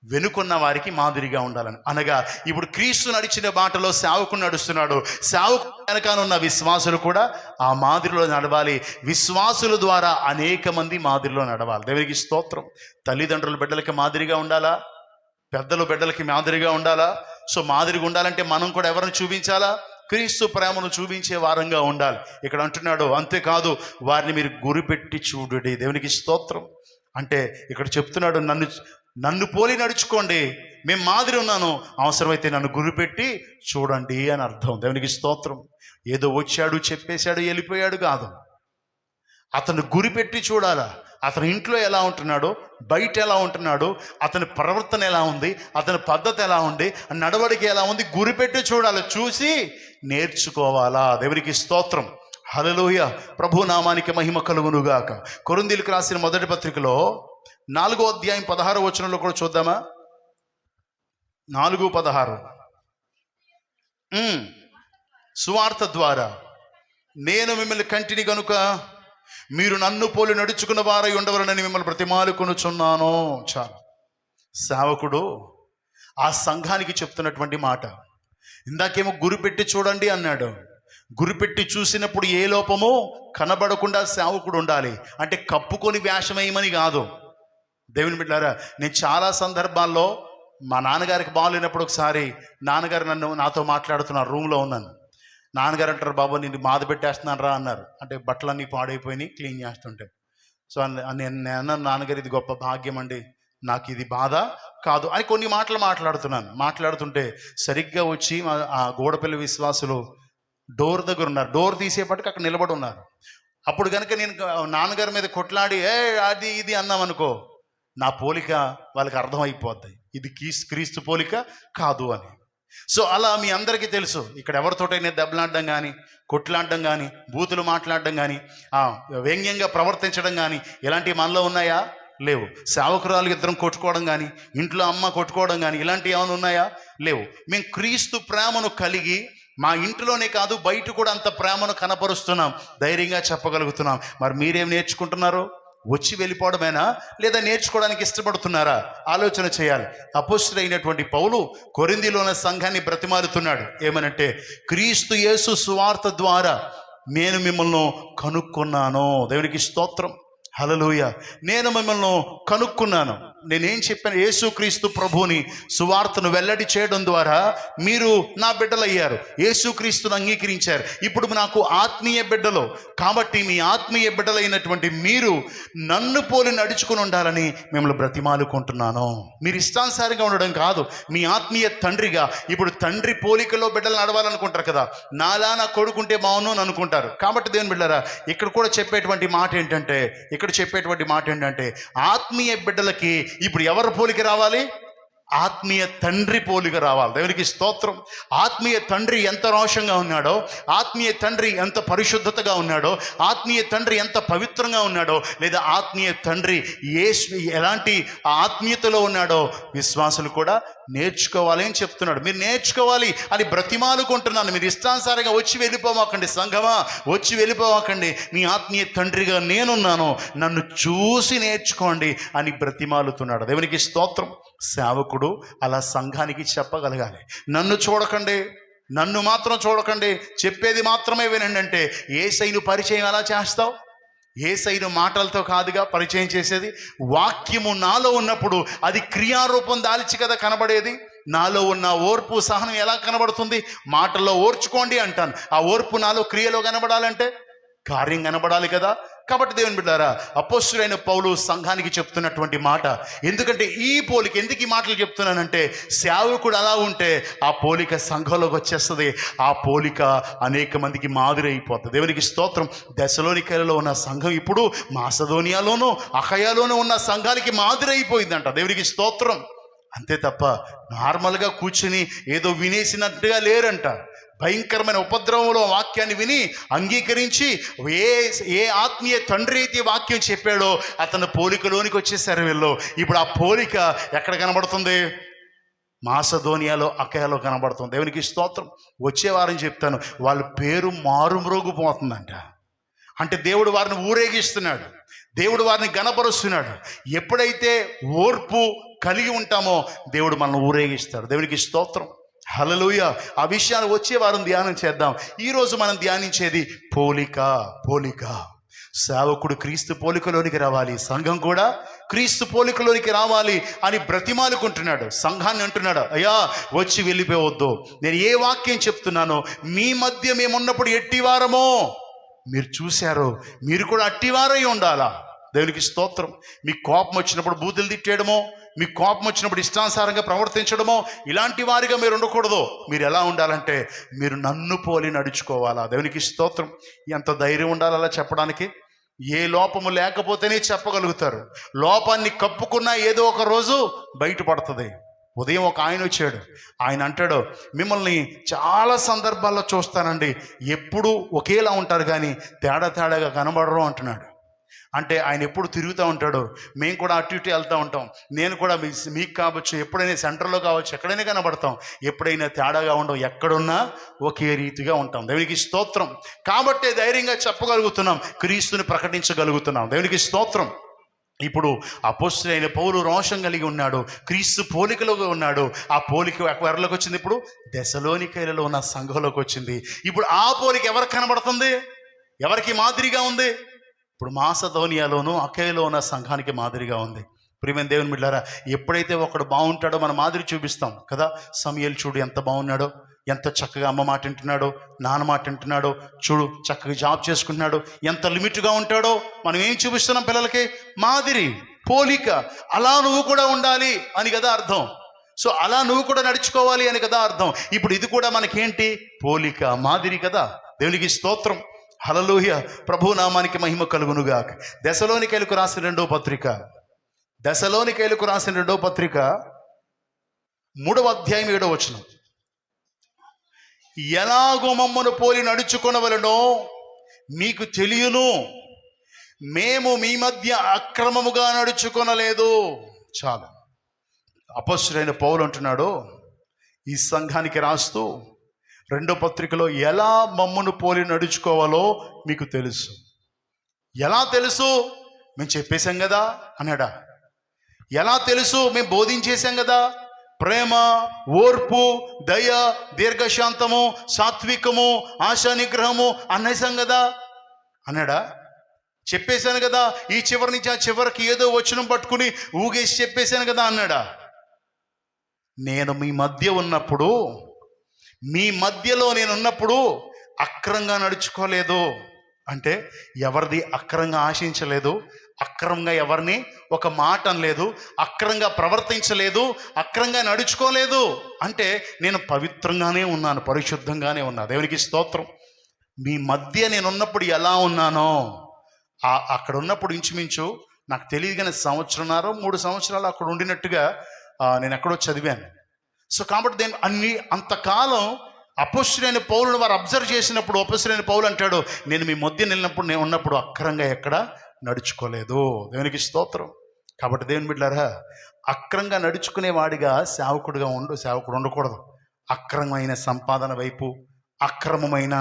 వెనుకున్న వారికి మాదిరిగా ఉండాలని. అనగా ఇప్పుడు క్రీస్తు నడిచిన బాటలో సేవకుడు నడుస్తున్నాడు, సేవకుడు వెనకానున్న విశ్వాసులు కూడా ఆ మాదిరిలో నడవాలి. విశ్వాసుల ద్వారా అనేక మంది మాదిరిలో నడవాలి. దేవునికి స్తోత్రం. తల్లిదండ్రులు బిడ్డలకి మాదిరిగా ఉండాలా? పెద్దలు బిడ్డలకి మాదిరిగా ఉండాలా? సో మాదిరిగా ఉండాలంటే మనం కూడా ఎవరిని చూపించాలా? క్రీస్తు ప్రేమను చూపించే వారంగా ఉండాలి. ఇక్కడ అంటున్నాడు, అంతేకాదు వారిని మీరు గురిపెట్టి చూడండి. దేవునికి స్తోత్రం. అంటే ఇక్కడ చెప్తున్నాడు, నన్ను పోలి నడుచుకోండి, మేము మాదిరి ఉన్నాను, అవసరమైతే నన్ను గురిపెట్టి చూడండి అని అర్థం. దేవునికి స్తోత్రం. ఏదో వచ్చాడు చెప్పేశాడు వెళ్ళిపోయాడు కాదు, అతను గురిపెట్టి చూడాలా. అతని ఇంట్లో ఎలా ఉంటున్నాడో, బయట ఎలా ఉంటున్నాడు, అతని ప్రవర్తన ఎలా ఉంది, అతని పద్ధతి ఎలా ఉంది, నడవడిక ఎలా ఉంది, గురిపెట్టి చూడాలి, చూసి నేర్చుకోవాలా. దేవునికి స్తోత్రం, హల్లెలూయా. ప్రభు నామానికి మహిమ కలుగునుగాక. కొరింథీయులకు రాసిన మొదటి పత్రికలో 4వ అధ్యాయం 16వ వచనంలో కూడా చూద్దామా? 4:16 సువార్త ద్వారా నేను మిమ్మల్ని కంటిని గనుక మీరు నన్ను పోలి నడుచుకున్న వారై ఉండవలనని మిమ్మల్ని బ్రతిమాలుకొనుచున్నాను. చాలు. సేవకుడు ఆ సంఘానికి చెప్తున్నటువంటి మాట. ఇందాకేమో గురిపెట్టి చూడండి అన్నాడు. గురిపెట్టి చూసినప్పుడు ఏ లోపమో కనబడకుండా సేవకుడు ఉండాలి. అంటే కప్పుకొని వేషమేయమని కాదు. దేవుని బిడ్డలారా, నేను చాలా సందర్భాల్లో మా నాన్నగారికి బాగాలేనప్పుడు ఒకసారి నాన్నగారు నాతో మాట్లాడుతున్నారు, రూమ్లో ఉన్నాను. నాన్నగారు అంటారు, బాబు నేను బాధ పెట్టేస్తున్నాను రా అన్నారు. అంటే బట్టలన్నీ పాడైపోయినాయి, క్లీన్ చేస్తుంటే. సో నేను అన్నాను, నాన్నగారు ఇది గొప్ప భాగ్యం అండి, నాకు ఇది బాధ కాదు అని కొన్ని మాటలు మాట్లాడుతుంటే సరిగ్గా వచ్చి ఆ గోడపల్లి విశ్వాసులు డోర్ దగ్గర ఉన్నారు. డోర్ తీసేపటికి అక్కడ నిలబడి ఉన్నారు. అప్పుడు కనుక నేను నాన్నగారి మీద కొట్లాడి అది ఇది అన్నామనుకో, నా పోలిక వాళ్ళకి అర్థమైపోద్ది, ఇది క్రీస్తు పోలిక కాదు అని. సో అలా మీ అందరికీ తెలుసు, ఇక్కడ ఎవరితోటైనా దెబ్బలాడడం కానీ, కొట్లాడడం కానీ, బూతులు మాట్లాడడం కానీ, వ్యంగ్యంగా ప్రవర్తించడం కానీ ఇలాంటివి మనలో ఉన్నాయా? లేవు. సేవకురాలు ఇద్దరం కొట్టుకోవడం కానీ, ఇంట్లో అమ్మ కొట్టుకోవడం కానీ ఇలాంటివి ఏమైనా ఉన్నాయా? లేవు. మేము క్రీస్తు ప్రేమను కలిగి మా ఇంట్లోనే కాదు బయట కూడా అంత ప్రేమను కనపరుస్తున్నాం, ధైర్యంగా చెప్పగలుగుతున్నాం. మరి మీరేం నేర్చుకుంటున్నారు? వచ్చి వెళ్ళిపోవడమేనా, లేదా నేర్చుకోవడానికి ఇష్టపడుతున్నారా? ఆలోచన చేయాలి. అపోస్తలుడైనటువంటి పౌలు కొరింథీలో ఉన్న సంఘాన్ని బ్రతిమాలుతున్నాడు. ఏమనంటే, క్రీస్తు యేసు సువార్త ద్వారా నేను మిమ్మల్ని కనుక్కున్నాను. దేవునికి స్తోత్రం, హల్లెలూయా. నేను మిమ్మల్ని కనుక్కున్నాను. నేనేం చెప్పాను? యేసుక్రీస్తు ప్రభుని సువార్తను వెల్లడి చేయడం ద్వారా మీరు నా బిడ్డలయ్యారు, యేసుక్రీస్తును అంగీకరించారు. ఇప్పుడు నాకు ఆత్మీయ బిడ్డలు కాబట్టి మీ ఆత్మీయ బిడ్డలైనటువంటి మీరు నన్ను పోలి నడుచుకుని ఉండాలని మిమ్మల్ని బ్రతిమాలుకుంటున్నాను. మీరు ఇష్టానుసారంగా ఉండడం కాదు, మీ ఆత్మీయ తండ్రిగా. ఇప్పుడు తండ్రి పోలికలో బిడ్డలు నడవాలనుకుంటారు కదా, నాలా నా కొడుకుంటే బాగును అని అనుకుంటారు. కాబట్టి దేవుని బిడ్డలారా, ఇక్కడ చెప్పేటువంటి మాట ఏంటంటే ఆత్మీయ బిడ్డలకి ఇప్పుడు ఎవరి పోలిక రావాలి? ఆత్మీయ తండ్రి పోలిక రావాలి. దేవునికి స్తోత్రం. ఆత్మీయ తండ్రి ఎంత రోషంగా ఉన్నాడో, ఆత్మీయ తండ్రి ఎంత పరిశుద్ధతగా ఉన్నాడో, ఆత్మీయ తండ్రి ఎంత పవిత్రంగా ఉన్నాడో, లేదా ఆత్మీయ తండ్రి ఎలాంటి ఆత్మీయతలో ఉన్నాడో విశ్వాసులు కూడా నేర్చుకోవాలి అని చెప్తున్నాడు. మీరు నేర్చుకోవాలి అని బ్రతిమాలుకుంటున్నాను. మీరు ఇష్టానుసారంగా వచ్చి వెళ్ళిపోమాకండి సంఘమా, వచ్చి వెళ్ళిపోమాకండి, మీ ఆత్మీయ తండ్రిగా నేనున్నాను, నన్ను చూసి నేర్చుకోండి అని బ్రతిమాలుతున్నాడు. దేవునికి స్తోత్రం. సేవకుడు అలా సంఘానికి చెప్పగలగాలి. నన్ను చూడకండి, నన్ను మాత్రం చూడకండి, చెప్పేది మాత్రమే వినండి అంటే యేసయ్యను పరిచయం ఎలా చేస్తావు? యేసయ్యను మాటలతో కాదుగా పరిచయం చేసేది. వాక్యము నాలో ఉన్నప్పుడు అది క్రియారూపం దాల్చి కదా కనబడేది. నాలో ఉన్న ఓర్పు సహనం ఎలా కనబడుతుంది? మాటల్లో ఓర్చుకోండి అంటాను, ఆ ఓర్పు నాలో క్రియలో కనబడాలంటే కార్యం కనబడాలి కదా. కాబట్టి దేవుని బిడ్డారా, అపోస్తలుడైన పౌలు సంఘానికి చెప్తున్నటువంటి మాట, ఎందుకంటే ఈ పోలిక ఎందుకు ఈ మాటలు చెప్తున్నానంటే, సేవకుడు అలా ఉంటే ఆ పోలిక సంఘంలోకి వచ్చేస్తుంది. ఆ పోలిక అనేక మందికి మాదిరి అయిపోతుంది. దేవునికి స్తోత్రం. దెసలోనికలో ఉన్న సంఘం ఇప్పుడు మాసిదోనియాలోను అఖయాలోను ఉన్న సంఘానికి మాదిరి అయిపోయిందంట. దేవునికి స్తోత్రం. అంతే తప్ప నార్మల్గా కూర్చుని ఏదో వినేసినట్టుగా లేరంట. భయంకరమైన ఉపద్రవంలో వాక్యాన్ని విని అంగీకరించి ఏ ఆత్మీయ తండ్రి అయితే వాక్యం చెప్పాడో అతను పోలికలోనికి వచ్చేసారు వీళ్ళు. ఇప్పుడు ఆ పోలిక ఎక్కడ కనబడుతుంది? మాసిదోనియాలో అఖయాలో కనబడుతుంది. దేవునికి స్తోత్రం. వచ్చే వారం చెప్తాను, వాళ్ళ పేరు మారుమ్రోగిపోతుందంట. అంటే దేవుడు వారిని ఊరేగిస్తున్నాడు, దేవుడు వారిని గణపరుస్తున్నాడు. ఎప్పుడైతే ఓర్పు కలిగి ఉంటామో దేవుడు మనల్ని ఊరేగిస్తాడు. దేవునికి స్తోత్రం. హల్లెలూయా. ఆ విషయాలు వచ్చే వారం ధ్యానం చేద్దాం. ఈరోజు మనం ధ్యానించేది పోలిక. పోలిక. సేవకుడు క్రీస్తు పోలికలోనికి రావాలి, సంఘం కూడా క్రీస్తు పోలికలోనికి రావాలి అని బ్రతిమాలుకుంటున్నాడు. సంఘాన్ని అంటున్నాడు, అయ్యా వచ్చి వెళ్ళిపోవద్దు, నేను ఏ వాక్యం చెప్తున్నానో మీ మధ్య మేమున్నప్పుడు ఎట్టివారమో మీరు చూశారు, మీరు కూడా అట్టివారై ఉండాలా. దేవునికి స్తోత్రం. మీకు కోపం వచ్చినప్పుడు బూతులు తిట్టేయడమో, మీకు కోపం వచ్చినప్పుడు ఇష్టానుసారంగా ప్రవర్తించడమో ఇలాంటి వారిగా మీరు ఉండకూడదు. మీరు ఎలా ఉండాలంటే మీరు నన్ను పోలి నడుచుకోవాలా. దేవునికి స్తోత్రం. ఎంత ధైర్యం ఉండాలి అలా చెప్పడానికి. ఏ లోపము లేకపోతేనే చెప్పగలుగుతారు. లోపాన్ని కప్పుకున్నా ఏదో ఒక రోజు బయటపడుతుంది. ఉదయం ఒక ఆయన వచ్చాడు, ఆయన అంటాడు, మిమ్మల్ని చాలా సందర్భాల్లో చూస్తానండి, ఎప్పుడూ ఒకేలా ఉంటారు కానీ తేడాగా కనబడరు అంటున్నాడు. అంటే ఆయన ఎప్పుడు తిరుగుతూ ఉంటాడు, మేము కూడా అటు ఇటు వెళ్తూ ఉంటాం, నేను కూడా మీకు కావచ్చు, ఎప్పుడైనా సెంటర్లో కావచ్చు, ఎక్కడైనా కనబడతాం, ఎప్పుడైనా తేడాగా ఉండవు, ఎక్కడున్నా ఒకే రీతిగా ఉంటాం. దేవునికి స్తోత్రం. కాబట్టే ధైర్యంగా చెప్పగలుగుతున్నాం, క్రీస్తుని ప్రకటించగలుగుతున్నాం. దేవునికి స్తోత్రం. ఇప్పుడు అపోస్తలుడైన పౌలు రోషం కలిగి ఉన్నాడు, క్రీస్తు పోలికలో ఉన్నాడు. ఆ పోలిక ఎవరిలోకి వచ్చింది? ఇప్పుడు దెసలోనికలో ఉన్న సంఘంలోకి వచ్చింది. ఇప్పుడు ఆ పోలిక ఎవరికి కనబడుతుంది? ఎవరికి మాదిరిగా ఉంది? ఇప్పుడు మాసిదోనియాలోను అఖయాలో ఉన్న సంఘానికి మాదిరిగా ఉంది. ప్రియమైన దేవుని బిడ్డలారా, ఎప్పుడైతే ఒకడు బాగుంటాడో మన మాదిరి చూపిస్తాం కదా. సమూయేలు చూడు ఎంత బాగున్నాడో, ఎంత చక్కగా అమ్మ మాట వింటున్నాడో, నాన్న మాట వింటున్నాడో, చూడు చక్కగా జాబ్ చేసుకుంటున్నాడు, ఎంత లిమిట్గా ఉంటాడో మనం ఏం చూపిస్తున్నాం పిల్లలకి? మాదిరి, పోలిక. అలా నువ్వు కూడా ఉండాలి అని కదా అర్థం. సో అలా నువ్వు కూడా నడుచుకోవాలి అని కదా అర్థం. ఇప్పుడు ఇది కూడా మనకేంటి? పోలిక, మాదిరి కదా. దేవునికి స్తోత్రం. హల్లెలూయా. ప్రభు నామానికి మహిమ కలుగునుగాక. దెసలోనికైలకు రాసిన రెండో పత్రిక, దెసలోనికైలకు రాసిన రెండో పత్రిక 3వ అధ్యాయం 7వ వచనం. ఎలాగో మమ్మను పోలి నడుచుకొనవలెనో మీకు తెలియను, మేము మీ మధ్య అక్రమముగా నడుచుకొనలేదు. చాలు. అపోస్తలుడైన పౌలు అంటున్నాడు ఈ సంఘానికి రాస్తూ, రెండో పత్రికలో, ఎలా మమ్మను పోలి నడుచుకోవాలో మీకు తెలుసు. ఎలా తెలుసు? మేము చెప్పేశాం కదా అన్నాడా? ఎలా తెలుసు? మేము బోధించేశాం కదా. ప్రేమ, ఓర్పు, దయ, దీర్ఘశాంతము, సాత్వికము, ఆశా నిగ్రహము అన్నేసాం కదా అన్నాడా? చెప్పేశాను కదా, ఈ చివరి నుంచి ఆ చివరికి ఏదో వచనం పట్టుకుని ఊగేసి చెప్పేశాను కదా అన్నాడా? నేను మీ మధ్య ఉన్నప్పుడు, మీ మధ్యలో నేను ఉన్నప్పుడు అక్రంగా నడుచుకోలేదు. అంటే ఎవరిది అక్రంగా ఆశించలేదు, అక్రమంగా ఎవరిని ఒక మాట అనలేదు, అక్రంగా ప్రవర్తించలేదు, అక్రంగా నడుచుకోలేదు. అంటే నేను పవిత్రంగానే ఉన్నాను, పరిశుద్ధంగానే ఉన్నా. దేవునికి స్తోత్రం. మీ మధ్య నేను ఉన్నప్పుడు ఎలా ఉన్నానో, అక్కడ ఉన్నప్పుడు ఇంచుమించు నాకు తెలియదు కానీ 1.5-3 సంవత్సరాలు అక్కడ ఉండినట్టుగా నేను ఎక్కడో చదివాను. సో కాబట్టి అంతకాలం అపోస్తలుడైన పౌలును వారు అబ్జర్వ్ చేసినప్పుడు అపోస్తలుడైన పౌలు అంటాడు, నేను మీ మధ్య నేను ఉన్నప్పుడు అక్రంగా ఎక్కడ నడుచుకోలేదు. దేవునికి స్తోత్రం. కాబట్టి దేవుని బిడ్డలారా, అక్రంగా నడుచుకునేవాడిగా సేవకుడు ఉండకూడదు. అక్రమమైన సంపాదన వైపు, అక్రమమైన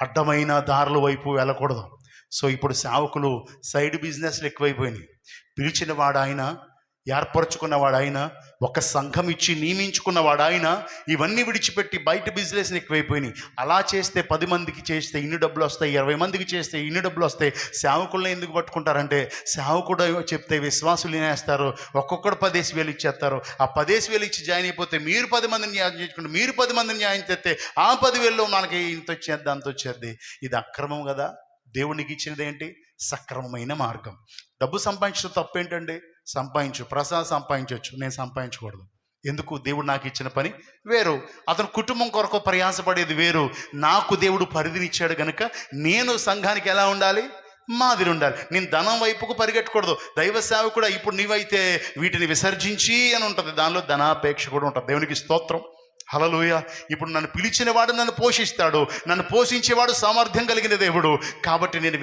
అడ్డమైన దారుల వైపు వెళ్ళకూడదు. సో ఇప్పుడు సేవకులు సైడ్ బిజినెస్లు ఎక్కువైపోయినాయి. పిలిచిన వాడు ఆయన, ఏర్పరచుకున్నవాడు ఆయన, ఒక సంఘం ఇచ్చి నియమించుకున్నవాడు ఆయన, ఇవన్నీ విడిచిపెట్టి బయట బిజినెస్ ఎక్కువైపోయినాయి. అలా చేస్తే 10 మందికి చేస్తే ఇన్ని డబ్బులు వస్తాయి, 20 మందికి చేస్తే ఇన్ని డబ్బులు వస్తాయి. సేవకులను ఎందుకు పట్టుకుంటారంటే, సేవకుడు చెప్తే విశ్వాసులు వినేస్తారు, ఒక్కొక్కడు 10,000 ఇచ్చేస్తారు. ఆ 10,000 ఇచ్చి జాయిన్ అయిపోతే మీరు 10 మందిని న్యాయం చేసుకుంటే, మీరు 10 మందిని న్యాయం చేస్తే ఆ 10,000లో మనకి ఇంత వచ్చేద్ది అంత వచ్చేద్ది. ఇది అక్రమం కదా. దేవునికి ఇచ్చినది ఏంటి? సక్రమమైన మార్గం. డబ్బు సంపాదించడం తప్పేంటండి? సంపాదించు, ప్రసాద్ సంపాదించవచ్చు, నేను సంపాదించకూడదు. ఎందుకు? దేవుడు నాకు ఇచ్చిన పని వేరు, అతను కుటుంబం కొరకు ప్రయాసపడేది వేరు. నాకు దేవుడు పరిధినిచ్చాడు కనుక నేను సంఘానికి ఎలా ఉండాలి? మాదిరి ఉండాలి. నేను ధనం వైపుకు పరిగెట్టకూడదు. దైవ సేవకుడు ఇప్పుడు నీవైతే వీటిని విసర్జించి అని ఉంటుంది, దానిలో ధనాపేక్ష కూడా ఉంటుంది. దేవునికి స్తోత్రం, హల్లెలూయ. ఇప్పుడు నన్ను పిలిచినవాడు నన్ను పోషిస్తాడు, నన్ను పోషించేవాడు సామర్థ్యం కలిగిన దేవుడు. కాబట్టి నేను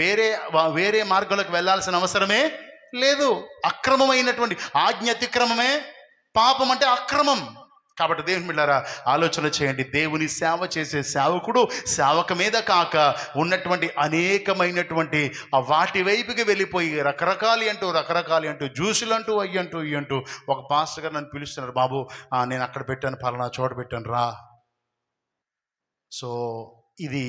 వేరే మార్గంలోకి వెళ్ళాల్సిన అవసరమే లేదు. అక్రమమైనటువంటి ఆజ్ఞ అతిక్రమమే పాపం, అంటే అక్రమం. కాబట్టి దేవుని బిడ్డలారా, ఆలోచన చేయండి. దేవుని సేవ చేసే సేవకుడు సేవక మీద కాక ఉన్నటువంటి అనేకమైనటువంటి వాటి వైపుకి వెళ్ళిపోయి రకరకాలు అంటూ జ్యూసులు అంటూ అయ్యంటూ ఇయ్యంటూ. ఒక పాస్టర్ గారు నన్ను పిలుస్తున్నారు, బాబు నేను అక్కడ పెట్టాను, ఫలానా చోట పెట్టాను రా. సో ఇది